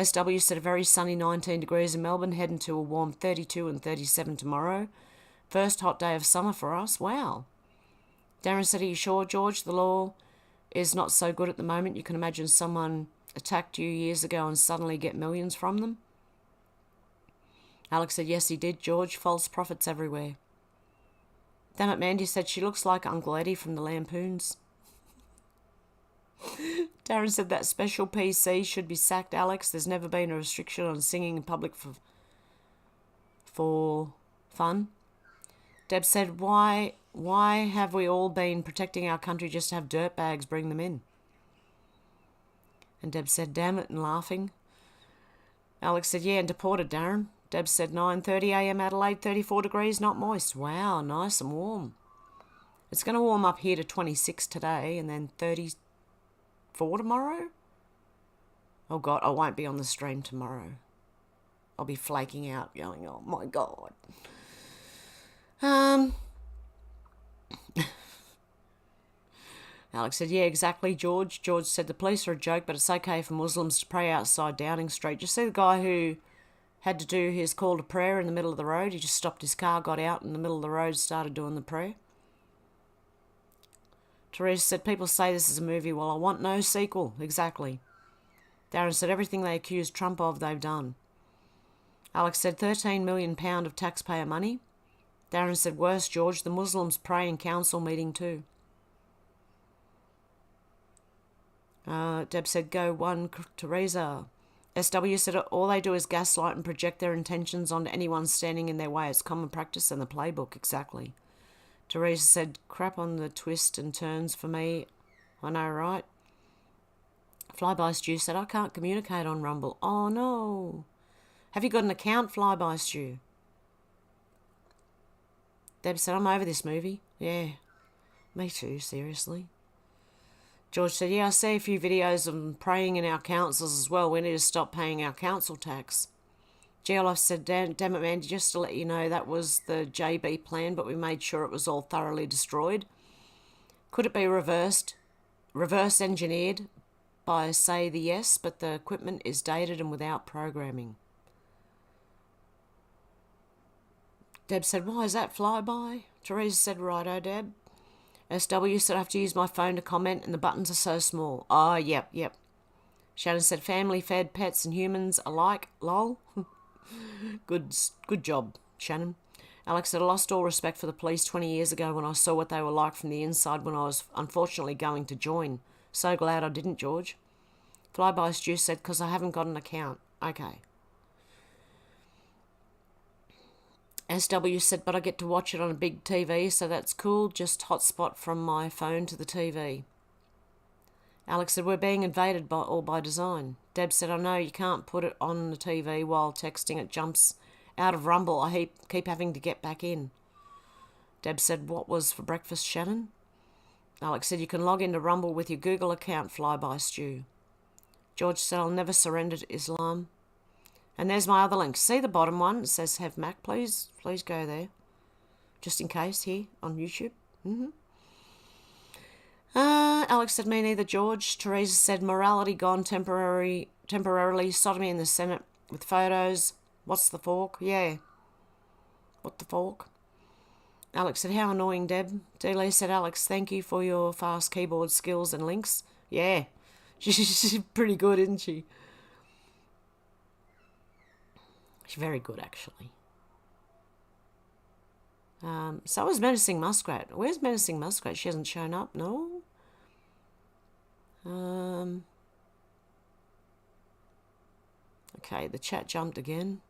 SW said a very sunny 19 degrees in Melbourne, heading to a warm 32 and 37 tomorrow. First hot day of summer for us. Wow. Darren said, are you sure, George? The law is not so good at the moment. You can imagine someone attacked you years ago and suddenly get millions from them. Alex said, yes, he did, George. False prophets everywhere. Damn it, Mandy said, she looks like Uncle Eddie from the Lampoons. Darren said that special PC should be sacked, Alex. There's never been a restriction on singing in public for fun. Deb said, why have we all been protecting our country just to have dirtbags bring them in? And Deb said, damn it, and laughing. Alex said, yeah, and deported, Darren. Deb said, 9:30 a.m. Adelaide, 34 degrees, not moist. Wow, nice and warm. It's going to warm up here to 26 today and then 34 tomorrow. Oh, God, I won't be on the stream tomorrow. I'll be flaking out going, oh, my God. Alex said, yeah, exactly, George. George said, the police are a joke, but it's okay for Muslims to pray outside Downing Street. You see the guy who had to do his call to prayer in the middle of the road? He just stopped his car, got out in the middle of the road, started doing the prayer. Teresa said, people say this is a movie. Well, I want no sequel. Exactly. Darren said, everything they accused Trump of, they've done. Alex said, £13 million of taxpayer money. Darren said, worse, George, the Muslims pray in council meeting too. Deb said, go one, Teresa. SW said, all they do is gaslight and project their intentions onto anyone standing in their way. It's common practice in the playbook, exactly. Teresa said, crap on the twist and turns for me. I know, right? Flyby Stew said, I can't communicate on Rumble. Oh, no. Have you got an account, Flyby Stew? Deb said, I'm over this movie. Yeah, me too, seriously. George said, yeah, I see a few videos of them praying in our councils as well. We need to stop paying our council tax. GLF said, damn it, Mandy, just to let you know, that was the JB plan, but we made sure it was all thoroughly destroyed. Could it be reverse engineered by, say, the yes, but the equipment is dated and without programming? Deb said, why is that, Flyby? Teresa said, righto, Deb. SW said, I have to use my phone to comment and the buttons are so small. Oh, yep. Shannon said, family fed, pets and humans alike, lol. Good job, Shannon. Alex said, I lost all respect for the police 20 years ago when I saw what they were like from the inside when I was unfortunately going to join. So glad I didn't, George. Flyby Stew said, because I haven't got an account. Okay. SW said, but I get to watch it on a big TV, so that's cool. Just hotspot from my phone to the TV. Alex said, we're being invaded by design. Deb said, I know you can't put it on the TV while texting. It jumps out of Rumble. I keep having to get back in. Deb said, what was for breakfast, Shannon? Alex said, you can log into Rumble with your Google account, Flyby Stew. George said, I'll never surrender to Islam. And there's my other link. See the bottom one? It says Have Mac. Please go there. Just in case, here on YouTube. Alex said, me neither, George. Teresa said, morality gone temporarily. Sodomy in the Senate with photos. What's the fork? Yeah. What the fork? Alex said, how annoying, Deb. D-Lee said, Alex, thank you for your fast keyboard skills and links. Yeah. She's pretty good, isn't she? She's very good, actually. So is Menacing Muskrat. Where's Menacing Muskrat? She hasn't shown up, no? Okay, the chat jumped again.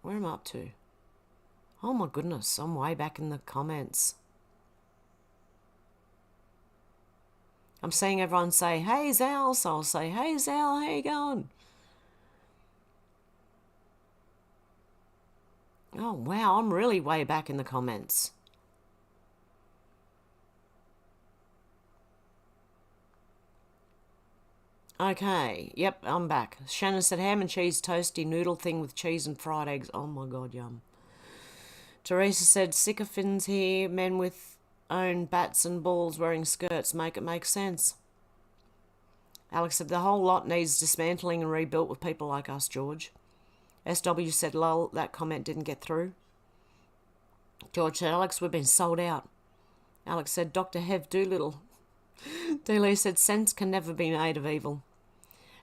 Where am I up to? Oh my goodness, I'm way back in the comments. I'm seeing everyone say, hey Zal, so I'll say, hey Zal, how you going? Oh wow, I'm really way back in the comments. Okay, yep, I'm back. Shannon said ham and cheese toasty noodle thing with cheese and fried eggs. Oh my god, yum. Teresa said sycophants here, men with own bats and balls wearing skirts, make it make sense. Alex said the whole lot needs dismantling and rebuilt with people like us, George. SW said, lol, that comment didn't get through. George said, Alex, we've been sold out. Alex said, Dr. Hev Doolittle. D-Lee said, sense can never be made of evil.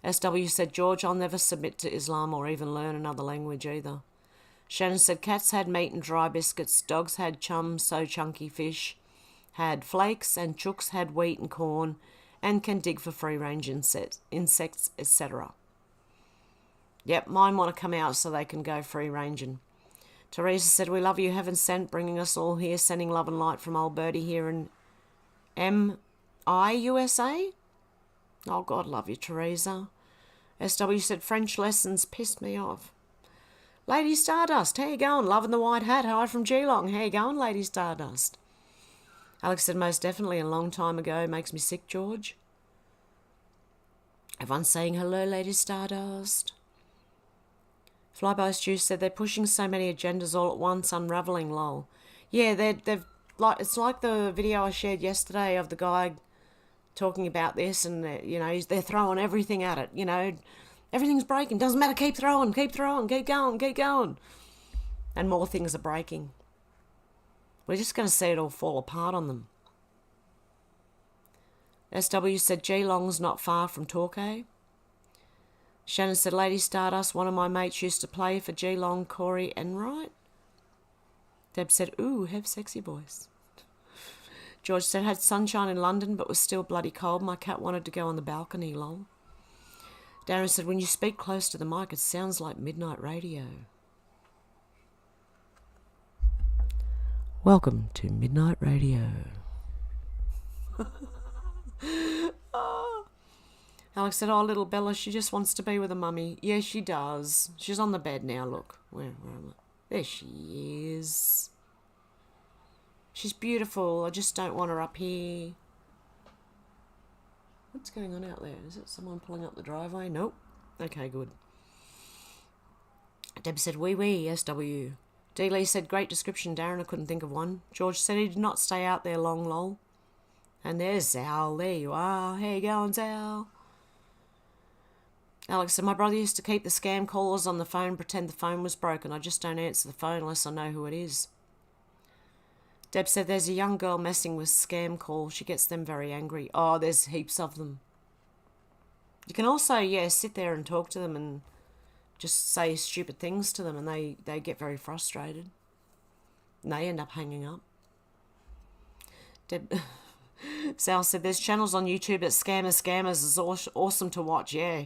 SW said, George, I'll never submit to Islam or even learn another language either. Shannon said, cats had meat and dry biscuits, dogs had chum, so chunky fish, had flakes, and chooks had wheat and corn, and can dig for free-range insects, etc. Yep, mine want to come out so they can go free-ranging. Teresa said, we love you, heaven sent, bringing us all here, sending love and light from old Birdie here in MI, USA. Oh, God love you, Teresa. SW said, French lessons pissed me off. Lady Stardust, how you going? Loving the white hat. Hi from Geelong. How you going, Lady Stardust? Alex said, most definitely a long time ago. Makes me sick, George. Everyone's saying hello, Lady Stardust. Flyby Stew said, they're pushing so many agendas all at once, unravelling, lol. Yeah, they've like, it's like the video I shared yesterday of the guy talking about this, and they're throwing everything at it. Everything's breaking. Doesn't matter. Keep throwing. Keep going. And more things are breaking. We're just going to see it all fall apart on them. SW said, Geelong's not far from Torquay. Shannon said, Lady Stardust, one of my mates used to play for Geelong, Corey Enright. Deb said, ooh, have sexy voice. George said, had sunshine in London but was still bloody cold. My cat wanted to go on the balcony, lol. Darren said, when you speak close to the mic, it sounds like midnight radio. Welcome to Midnight Radio. Oh. Alex said, oh, little Bella, she just wants to be with her mummy. Yeah, she does. She's on the bed now, look. Where am I? There she is. She's beautiful. I just don't want her up here. What's going on out there? Is it someone pulling up the driveway? Nope. Okay, good. Deb said, wee, SW. D. Lee said, great description, Darren. I couldn't think of one. George said he did not stay out there long, lol. And there's Zal. There you are. How you going, Zal? Alex said, my brother used to keep the scam callers on the phone, pretend the phone was broken. I just don't answer the phone unless I know who it is. Deb said, there's a young girl messing with scam calls. She gets them very angry. Oh, there's heaps of them. You can also, sit there and talk to them and just say stupid things to them, and they get very frustrated. And they end up hanging up. Sal said, there's channels on YouTube that scammers is awesome to watch, yeah.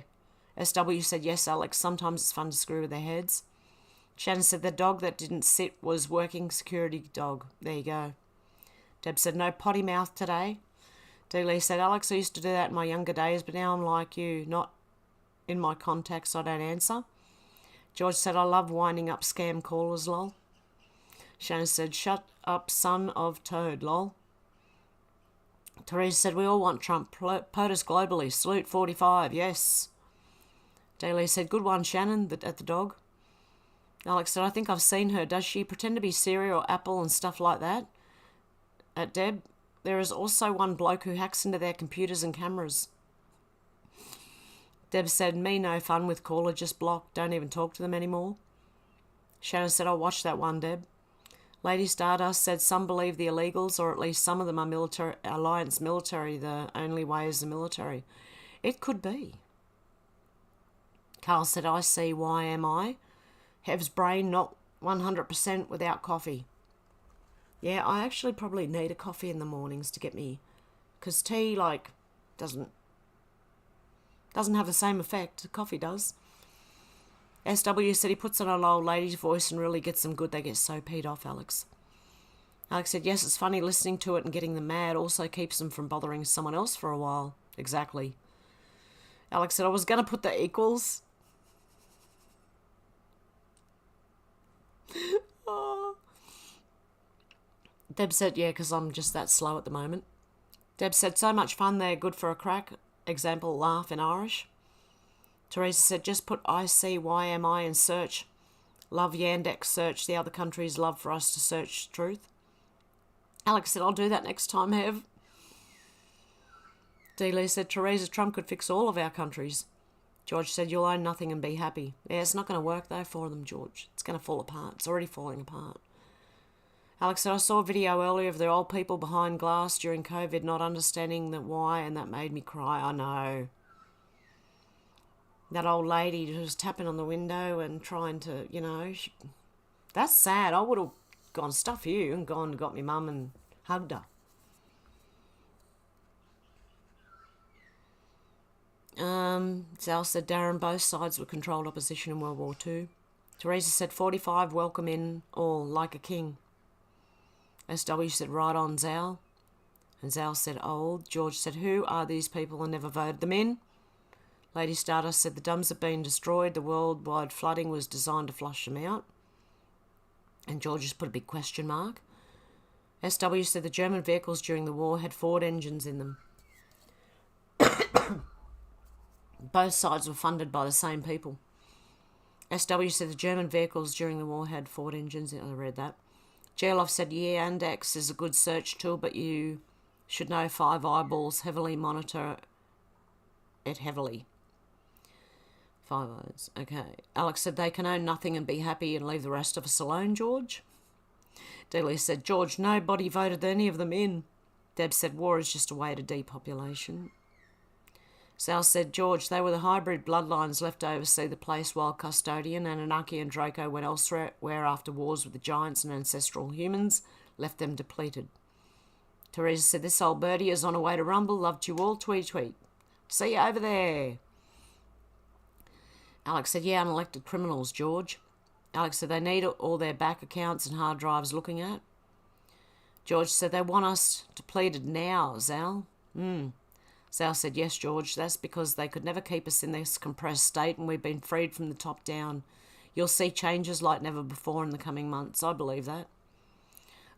SW said, yes, Alex, sometimes it's fun to screw with their heads. Shannon said, the dog that didn't sit was working security dog. There you go. Deb said, no potty mouth today. D. Lee said, Alex, I used to do that in my younger days, but now I'm like you, not in my contacts, so I don't answer. George said, I love winding up scam callers, lol. Shannon said, shut up, son of Toad, lol. Teresa said, we all want Trump. POTUS globally. Salute 45, yes. Daly said, good one, Shannon, at the dog. Alex said, I think I've seen her. Does she pretend to be Siri or Apple and stuff like that? At Deb, there is also one bloke who hacks into their computers and cameras. Deb said, me no fun with caller, just block. Don't even talk to them anymore. Shannon said, I'll watch that one, Deb. Lady Stardust said, some believe the illegals, or at least some of them are military, alliance military. The only way is the military. It could be. Carl said, I see, why am I? Hev's brain not 100% without coffee. Yeah, I actually probably need a coffee in the mornings to get me, because tea, doesn't have the same effect coffee does. SW said he puts on an old lady's voice and really gets them good. They get so peed off, Alex. Alex said, yes, it's funny listening to it and getting them mad also keeps them from bothering someone else for a while. Exactly. Alex said, I was going to put the equals. Oh. Deb said, yeah, because I'm just that slow at the moment. Deb said, so much fun, they're good for a crack. Example, laugh in Irish. Teresa said, just put ICYMI in search. Love Yandex search. The other countries love for us to search truth. Alex said, I'll do that next time, Hev. D. Lee said, Teresa, Trump could fix all of our countries. George said, you'll own nothing and be happy. Yeah, it's not going to work, though, for them, George. It's going to fall apart. It's already falling apart. Alex said, I saw a video earlier of the old people behind glass during COVID not understanding the why, and that made me cry. I know. That old lady was tapping on the window and trying to, that's sad. I would have gone, stuff you, and gone and got my mum and hugged her. Zal said, Darren, both sides were controlled opposition in World War II. Teresa said, 45, welcome in all, like a king. SW said, right on, Zal. And Zal said, old. George said, who are these people and never voted them in? Lady Stardust said, the dams have been destroyed. The worldwide flooding was designed to flush them out. And George just put a big question mark. SW said the German vehicles during the war had Ford engines in them. Both sides were funded by the same people. SW said the German vehicles during the war had Ford engines. I read that. Gerloff said, yeah, Index is a good search tool, but you should know 5 eyeballs heavily monitor it heavily. 5 eyes. Okay. Alex said, they can own nothing and be happy and leave the rest of us alone, George. Delia said, George, nobody voted any of them in. Deb said, war is just a way to depopulation. Sal said, George, they were the hybrid bloodlines left to oversee the place while Custodian, Anunnaki and Draco went elsewhere after wars with the giants and ancestral humans left them depleted. Teresa said, this old birdie is on her way to Rumble. Loved you all. Tweet, tweet. See you over there. Alex said, yeah, unelected criminals, George. Alex said, they need all their back accounts and hard drives looking at. George said, they want us depleted now, Zal. Zal said, yes, George, that's because they could never keep us in this compressed state and we've been freed from the top down. You'll see changes like never before in the coming months. I believe that.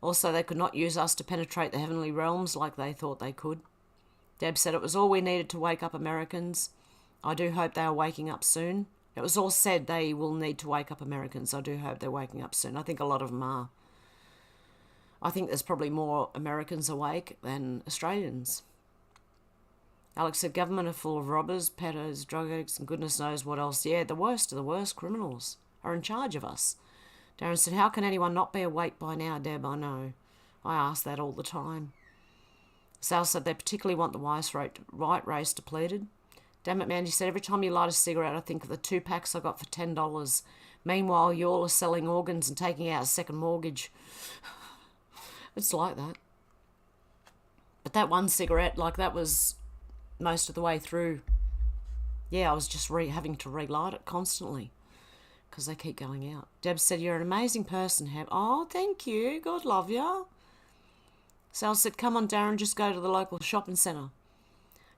Also, they could not use us to penetrate the heavenly realms like they thought they could. Deb said it was all we needed to wake up Americans. I do hope they are waking up soon. It was all said they will need to wake up Americans. I do hope they're waking up soon. I think a lot of them are. I think there's probably more Americans awake than Australians. Alex said, government are full of robbers, peddlers, drug addicts, and goodness knows what else. Yeah, the worst of the worst criminals are in charge of us. Darren said, how can anyone not be awake by now, Deb? I know. I ask that all the time. Sal said, they particularly want the white race depleted. Damn it, Mandy said, every time you light a cigarette, I think of the 2 packs I got for $10. Meanwhile, you all are selling organs and taking out a second mortgage. It's like that. But that one cigarette, like that was most of the way through. Yeah, I was just having to relight it constantly because they keep going out. Deb said, you're an amazing person, Hev. Oh, thank you. God love you. Sal said, come on, Darren, just go to the local shopping centre.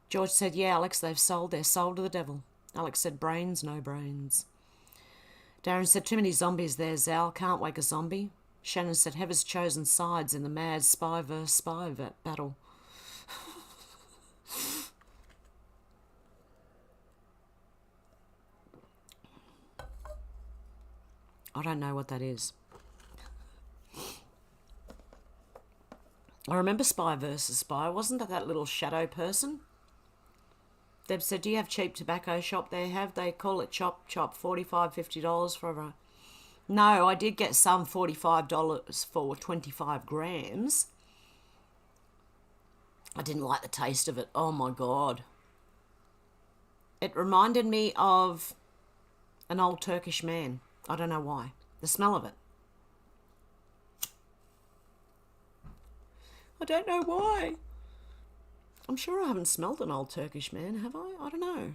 George said, yeah, Alex, they've sold their soul to the devil. Alex said, brains, no brains. Darren said, too many zombies there, Zal. Can't wake a zombie. Shannon said, Hev has chosen sides in the mad spy versus spy battle. I don't know what that is. I remember Spy versus Spy. Wasn't that little shadow person? Deb said, do you have cheap tobacco shop there? Have they call it chop, $45, $50 for a... No, I did get some $45 for 25 grams. I didn't like the taste of it. Oh my God. It reminded me of an old Turkish man. I don't know why. The smell of it. I don't know why. I'm sure I haven't smelled an old Turkish man, have I? I don't know.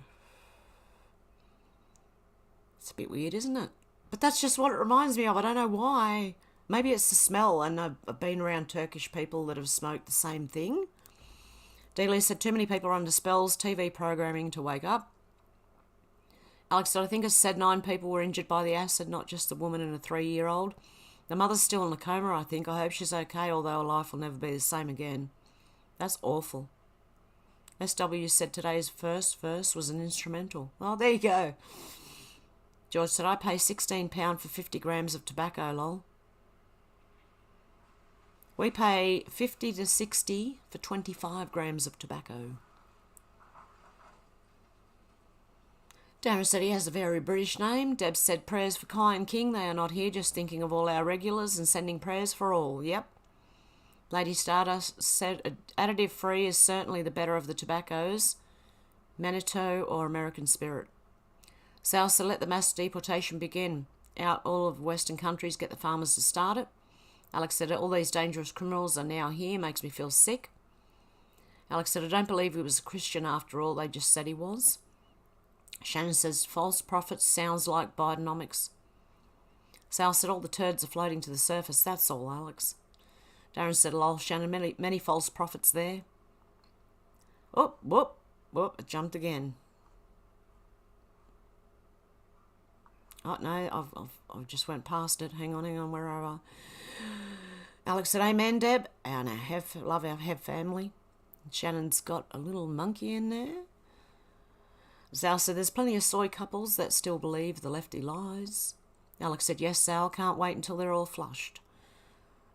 It's a bit weird, isn't it? But that's just what it reminds me of. I don't know why. Maybe it's the smell, and I've been around Turkish people that have smoked the same thing. Delia said, too many people are under spells, TV programming to wake up. Alex said, I think it said 9 people were injured by the acid, not just the woman and a 3-year-old. The mother's still in a coma, I think. I hope she's okay, although her life will never be the same again. That's awful. SW said today's first verse was an instrumental. Oh, there you go. George said, I pay £16 for 50 grams of tobacco, lol. We pay 50 to 60 for 25 grams of tobacco. Darren said he has a very British name. Deb said, prayers for Kai and King. They are not here, just thinking of all our regulars and sending prayers for all. Yep. Lady Stardust said, additive free is certainly the better of the tobaccos. Manitou or American Spirit. Sal said, let the mass deportation begin. Out all of Western countries, get the farmers to start it. Alex said, all these dangerous criminals are now here. Makes me feel sick. Alex said, I don't believe he was a Christian after all. They just said he was. Shannon says, false prophets sounds like Bidenomics. Sal said, all the turds are floating to the surface. That's all, Alex. Darren said, lol, Shannon, many false prophets there. Oh, whoop, it jumped again. Oh, no, I've just went past it. Hang on, where are I? Alex said, amen, Deb. And I love our Hev family. Shannon's got a little monkey in there. Sal said, there's plenty of soy couples that still believe the lefty lies. Alex said, yes, Sal, can't wait until they're all flushed.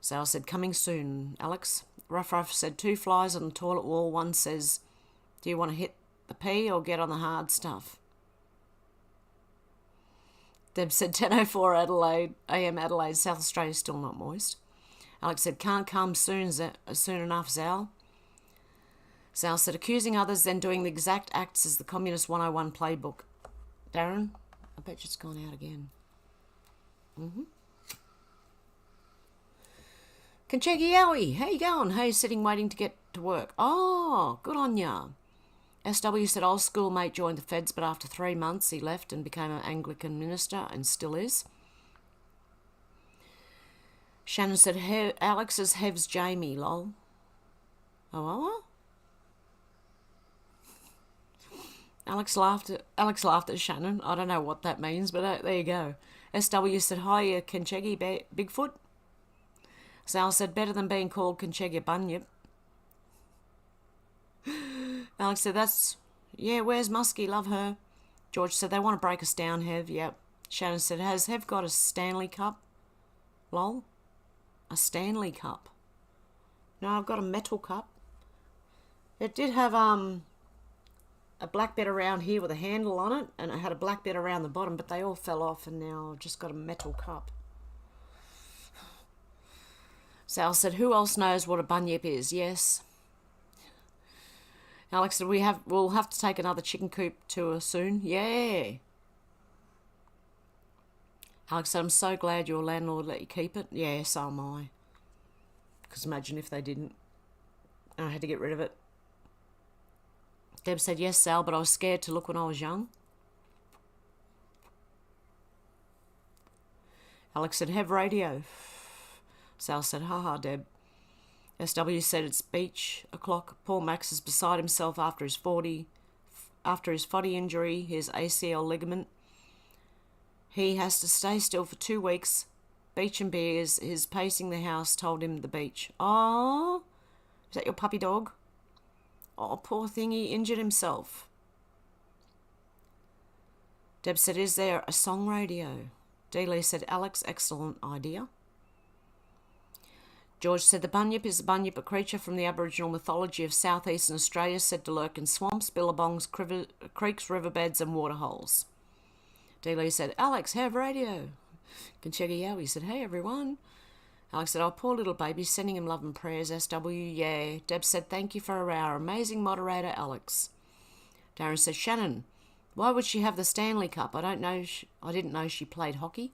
Sal said, coming soon, Alex. Ruff said, 2 flies on the toilet wall. One says, do you want to hit the pee or get on the hard stuff? Deb said, 10:04 AM Adelaide, South Australia, still not moist. Alex said, can't come soon enough, Sal. Sal said, accusing others, then doing the exact acts as the Communist 101 playbook. Darren, I bet you it's gone out again. Kenchegi Yowie, how you going? How you sitting waiting to get to work? Oh, good on ya. SW said, old schoolmate joined the feds, but after 3 months he left and became an Anglican minister and still is. Shannon said, Alex is Hev's Jamie, lol. Oh. Alex laughed at Shannon. I don't know what that means, but there you go. SW said, hi, Kenchegi Bigfoot. Sal said, better than being called Kenchegi Bunyip. Alex said, where's Muskie? Love her. George said, they want to break us down, Hev. Yep. Shannon said, has Hev got a Stanley Cup? Lol. A Stanley Cup. No, I've got a metal cup. It did have a black bit around here with a handle on it, and it had a black bit around the bottom, but they all fell off, and now I've just got a metal cup. Sal said, who else knows what a bunyip is? Yes. Alex said, we'll have to take another chicken coop tour soon. Yeah. Alex said, I'm so glad your landlord let you keep it. Yeah, so am I. Because imagine if they didn't. And I had to get rid of it. Deb said, yes, Sal, but I was scared to look when I was young. Alex said, have radio. Sal said, haha, Deb. SW said, it's beach o'clock. Paul Max is beside himself after his footy injury, his ACL ligament. He has to stay still for 2 weeks. Beach and beers. His pacing the house told him the beach. Oh, is that your puppy dog? Oh, poor thing, he injured himself. Deb said, is there a song radio? D. Lee said, Alex, excellent idea. George said, the bunyip is a bunyip, a creature from the Aboriginal mythology of southeastern Australia, said to lurk in swamps, billabongs, creeks, riverbeds and waterholes. D. Lee said, Alex, have radio. Kenchegi Yowie said, hey, everyone. Alex said, oh, poor little baby, sending him love and prayers, SW, yeah. Deb said, thank you for our amazing moderator, Alex. Darren said, Shannon, why would she have the Stanley Cup? I didn't know she played hockey.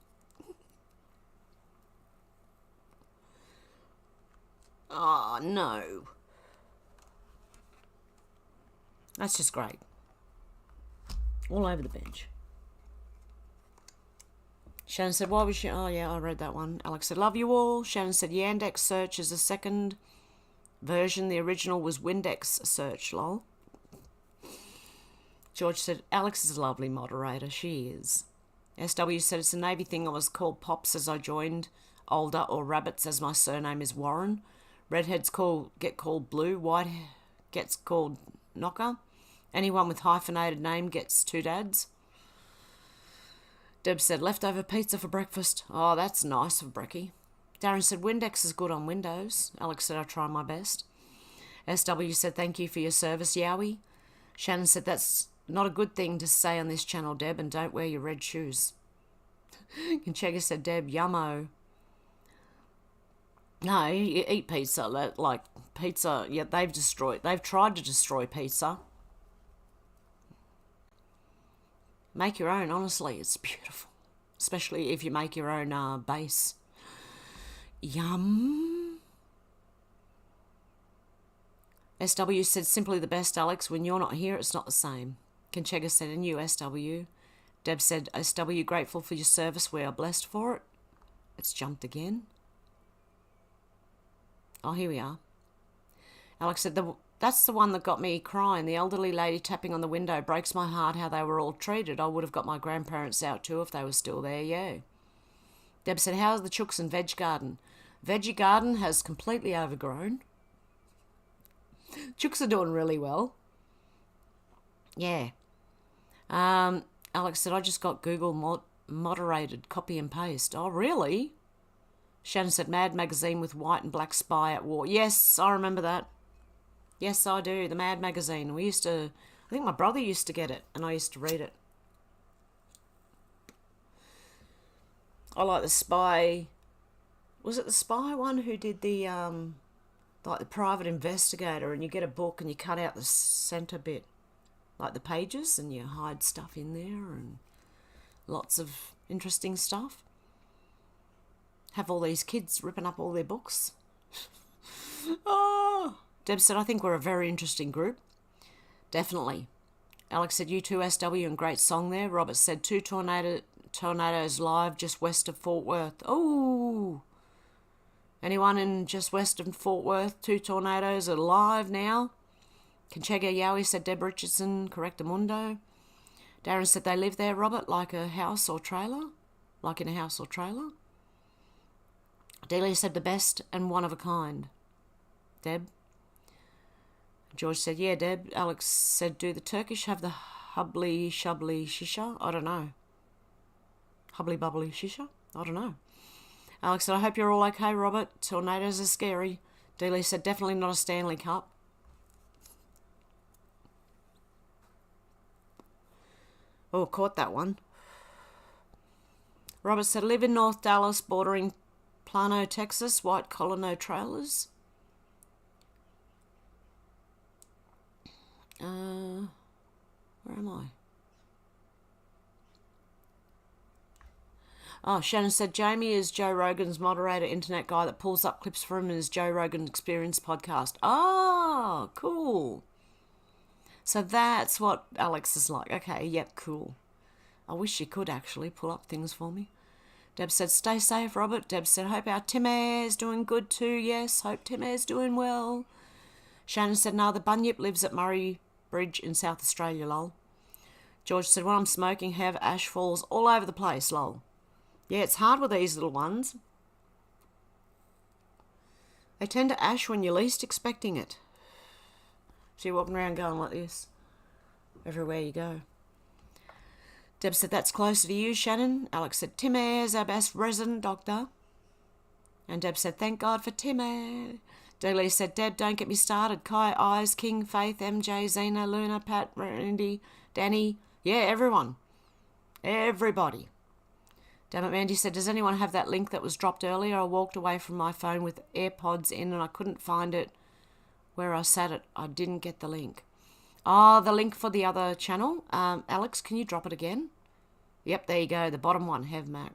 Oh, no. That's just great. All over the bench. Shannon said, why was she... Oh, yeah, I read that one. Alex said, love you all. Shannon said, Yandex search is the second version. The original was Windex search, lol. George said, Alex is a lovely moderator. She is. SW said, it's a Navy thing. I was called Pops as I joined. Older, or Rabbits as my surname is Warren. Redheads get called Blue. White gets called Knocker. Anyone with hyphenated name gets 2 dads. Deb said, leftover pizza for breakfast. Oh, that's nice of brekkie. Darren said, Windex is good on Windows. Alex said, I try my best. SW said, thank you for your service, Yowie. Shannon said, that's not a good thing to say on this channel, Deb, and don't wear your red shoes. Kenchega said, Deb, yummo. No, you eat pizza. Like, pizza, yeah, they've tried to destroy pizza. Make your own, honestly, it's beautiful. Especially if you make your own base. Yum. SW said, simply the best, Alex. When you're not here, it's not the same. Conchega said, in USW. Deb said, SW, grateful for your service. We are blessed for it. It's jumped again. Oh, here we are. Alex said, that's the one that got me crying. The elderly lady tapping on the window. Breaks my heart how they were all treated. I would have got my grandparents out too if they were still there, yeah. Deb said, how's the chooks and veg garden? Veggie garden has completely overgrown. Chooks are doing really well. Yeah. Alex said, I just got Google moderated copy and paste. Oh, really? Shannon said, Mad magazine with white and black spy at war. Yes, I remember that. Yes, I do. The Mad magazine. I think my brother used to get it, and I used to read it. I like the spy. Was it the spy one who did the, like the private investigator, and you get a book and you cut out the centre bit, like the pages, and you hide stuff in there, and lots of interesting stuff. Have all these kids ripping up all their books. Oh, Deb said, I think we're a very interesting group. Definitely. Alex said, U2SW and great song there. Robert said, 2 tornadoes live just west of Fort Worth. Oh, anyone in just west of Fort Worth? 2 tornadoes are live now. Conchega Yowie said, Deb Richardson, correctamundo. Darren said, they live there, Robert, like a house or trailer? Like in a house or trailer? Delia said, the best and one of a kind. Deb. George said, yeah, Deb. Alex said, do the Turkish have the hubbly shubbly shisha? I don't know. Hubbly bubbly shisha? I don't know. Alex said, I hope you're all okay, Robert. Tornadoes are scary. Delia said, definitely not a Stanley Cup. Oh, caught that one. Robert said, live in North Dallas, bordering Plano, Texas, white collar, no trailers. Where am I? Oh, Shannon said, Jamie is Joe Rogan's moderator, internet guy that pulls up clips for him in his Joe Rogan Experience podcast. Oh, cool. So that's what Alex is like. Okay, yep, cool. I wish you could actually pull up things for me. Deb said, stay safe, Robert. Deb said, hope our Tim Ayre's doing good too. Yes, hope Tim Ayre's doing well. Shannon said, no, the bunyip lives at Murray Bridge in South Australia, lol. George said, when I'm smoking, Hev, ash falls all over the place, lol. Yeah, it's hard with these little ones. They tend to ash when you're least expecting it. So you're walking around going like this everywhere you go. Deb said, that's closer to you, Shannon. Alex said, Tim Ayre's our best resident doctor. And Deb said, thank God for Tim Ayre. Delia said, Deb, don't get me started. Kai, Eyes, King, Faith, MJ, Zena, Luna, Pat, Randy, Danny. Yeah, everyone. Everybody. Damn it, Mandy said, does anyone have that link that was dropped earlier? I walked away from my phone with AirPods in and I couldn't find it where I sat it. I didn't get the link. Oh, the link for the other channel. Alex, can you drop it again? Yep, there you go. The bottom one, Hev Mac.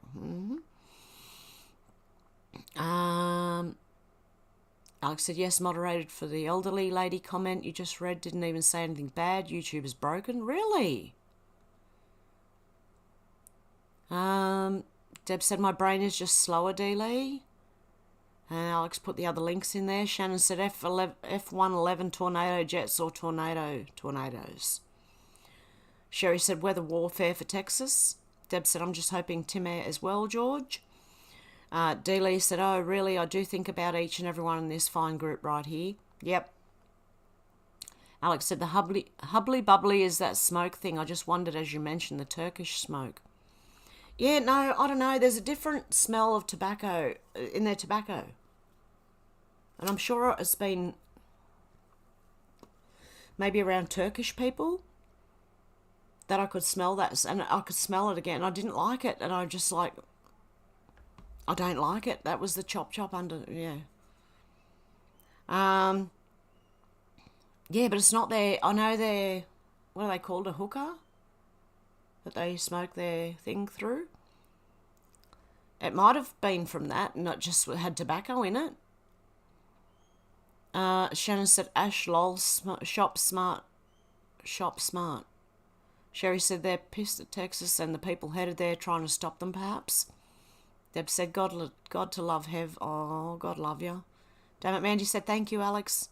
Alex said, yes, moderated for the elderly lady comment you just read. Didn't even say anything bad. YouTube is broken. Really? Deb said, my brain is just slower, D-Lee. And Alex put the other links in there. Shannon said, F111 tornado jets or tornadoes. Sherry said, weather warfare for Texas. Deb said, I'm just hoping Tim Ayre as well, George. D-Lee said, oh, really? I do think about each and everyone in this fine group right here. Yep. Alex said, the hubbly bubbly is that smoke thing. I just wondered as you mentioned the Turkish smoke. Yeah, no, I don't know. There's a different smell of tobacco in their tobacco. And I'm sure it's been maybe around Turkish people that I could smell that. And I could smell it again. I didn't like it. And I just like, I don't like it. That was the chop under, yeah. Yeah, but it's not their, I know they're, what are they called, a hookah? That they smoke their thing through. It might have been from that, not just had tobacco in it. Shannon said, Ash lol, shop smart. Sherry said they're pissed at Texas and the people headed there trying to stop them, perhaps. Deb said, God to love Hev. Oh, God love you. Damn it, Mandy said, thank you, Alex.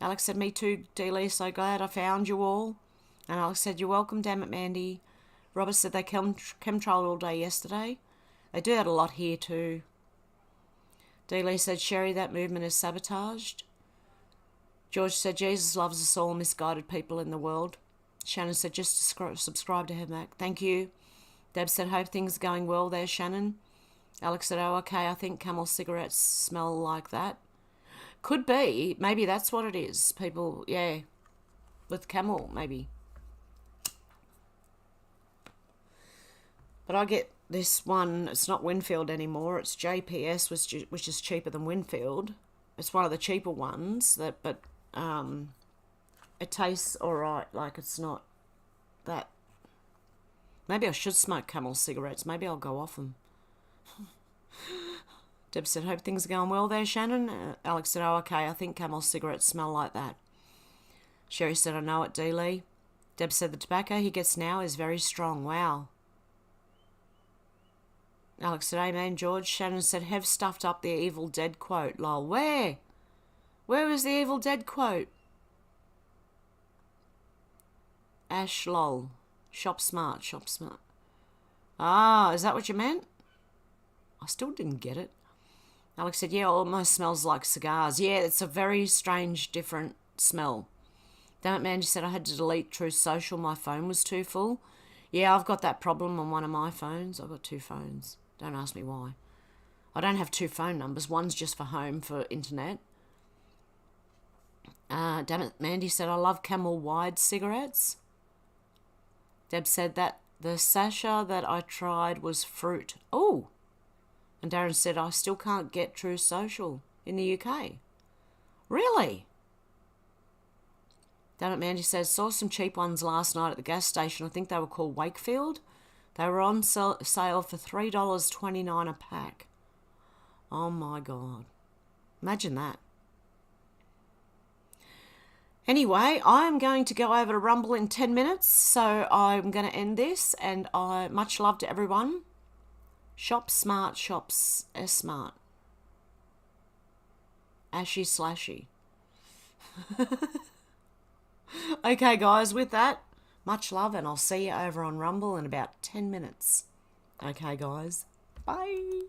Alex said, me too, D-Lee, so glad I found you all. And Alex said, you're welcome, damn it, Mandy. Robert said they chemtrailed all day yesterday. They do that a lot here too. D-Lee said, Sherry, that movement is sabotaged. George said, Jesus loves us all, misguided people in the world. Shannon said, just subscribe to Hev123. Thank you. Deb said, hope things are going well there, Shannon. Alex said, oh, okay, I think Camel cigarettes smell like that. Could be. Maybe that's what it is. People, yeah, with Camel, maybe. But I get this one, it's not Winfield anymore, it's JPS, which is cheaper than Winfield. It's one of the cheaper ones, but it tastes alright, like it's not that. Maybe I should smoke Camel cigarettes, maybe I'll go off them. Deb said, hope things are going well there, Shannon. Alex said, oh, okay, I think Camel cigarettes smell like that. Sherry said, I know it, D-Lee. Deb said, the tobacco he gets now is very strong, wow. Alex said, amen, George. Shannon said, Hev stuffed up the Evil Dead quote. Lol, where? Where was the Evil Dead quote? Ash, lol. Shop smart, shop smart. Ah, is that what you meant? I still didn't get it. Alex said, yeah, it almost smells like cigars. Yeah, it's a very strange, different smell. Damn it, Mandy said, I had to delete Truth Social. My phone was too full. Yeah, I've got that problem on one of my phones. I've got two phones. Don't ask me why. I don't have two phone numbers. One's just for home, for internet. Damn it, Mandy said, I love Camel Wide cigarettes. Deb said that the Sasha that I tried was fruit. Oh! And Darren said, I still can't get True Social in the UK. Really? Damn it, Mandy says, saw some cheap ones last night at the gas station. I think they were called Wakefield. They were on sale for $3.29 a pack. Oh my God. Imagine that. Anyway, I'm going to go over to Rumble in 10 minutes, so I'm going to end this, and much love to everyone. Shop smart, shops smart. Ashy slashy. Okay, guys, with that, much love, and I'll see you over on Rumble in about 10 minutes. Okay, guys. Bye.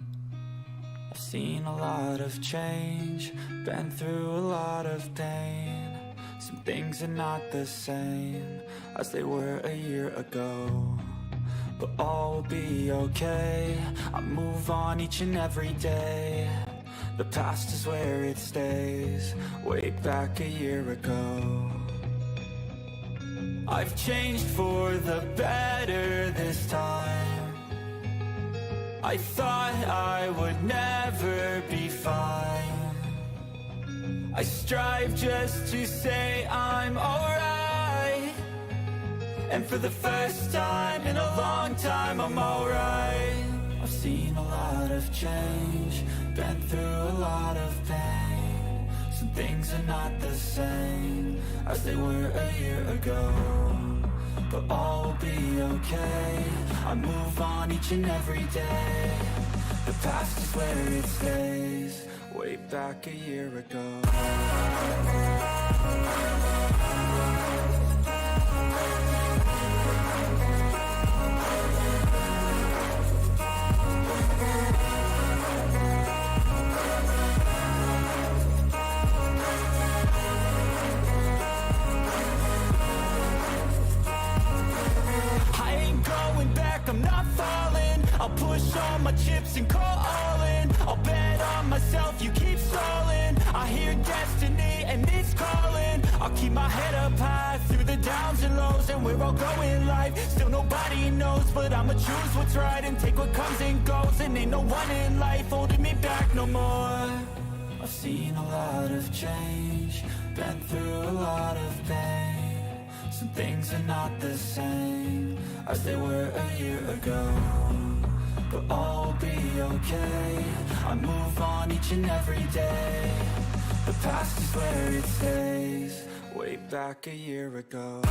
I've seen a lot of change, been through a lot of pain. Some things are not the same as they were a year ago, but all will be okay. I move on each and every day. The past is where it stays, way back a year ago. I've changed for the better this time. I thought I would never be fine. I strive just to say I'm alright, and for the first time in a long time I'm alright. I've seen a lot of change, been through a lot of pain. Some things are not the same as they were a year ago, but all will be okay. I move on each and every day. The past is where it stays, way back a year ago. I'm not falling. I'll push all my chips and call all in. I'll bet on myself, you keep stalling. I hear destiny and it's calling. I'll keep my head up high through the downs and lows, and we're all going life. Still nobody knows, but I'ma choose what's right and take what comes and goes. And ain't no one in life holding me back no more. I've seen a lot of change, been through a lot of pain. Some things are not the same as they were a year ago, but all will be okay. I move on each and every day. The past is where it stays, way back a year ago.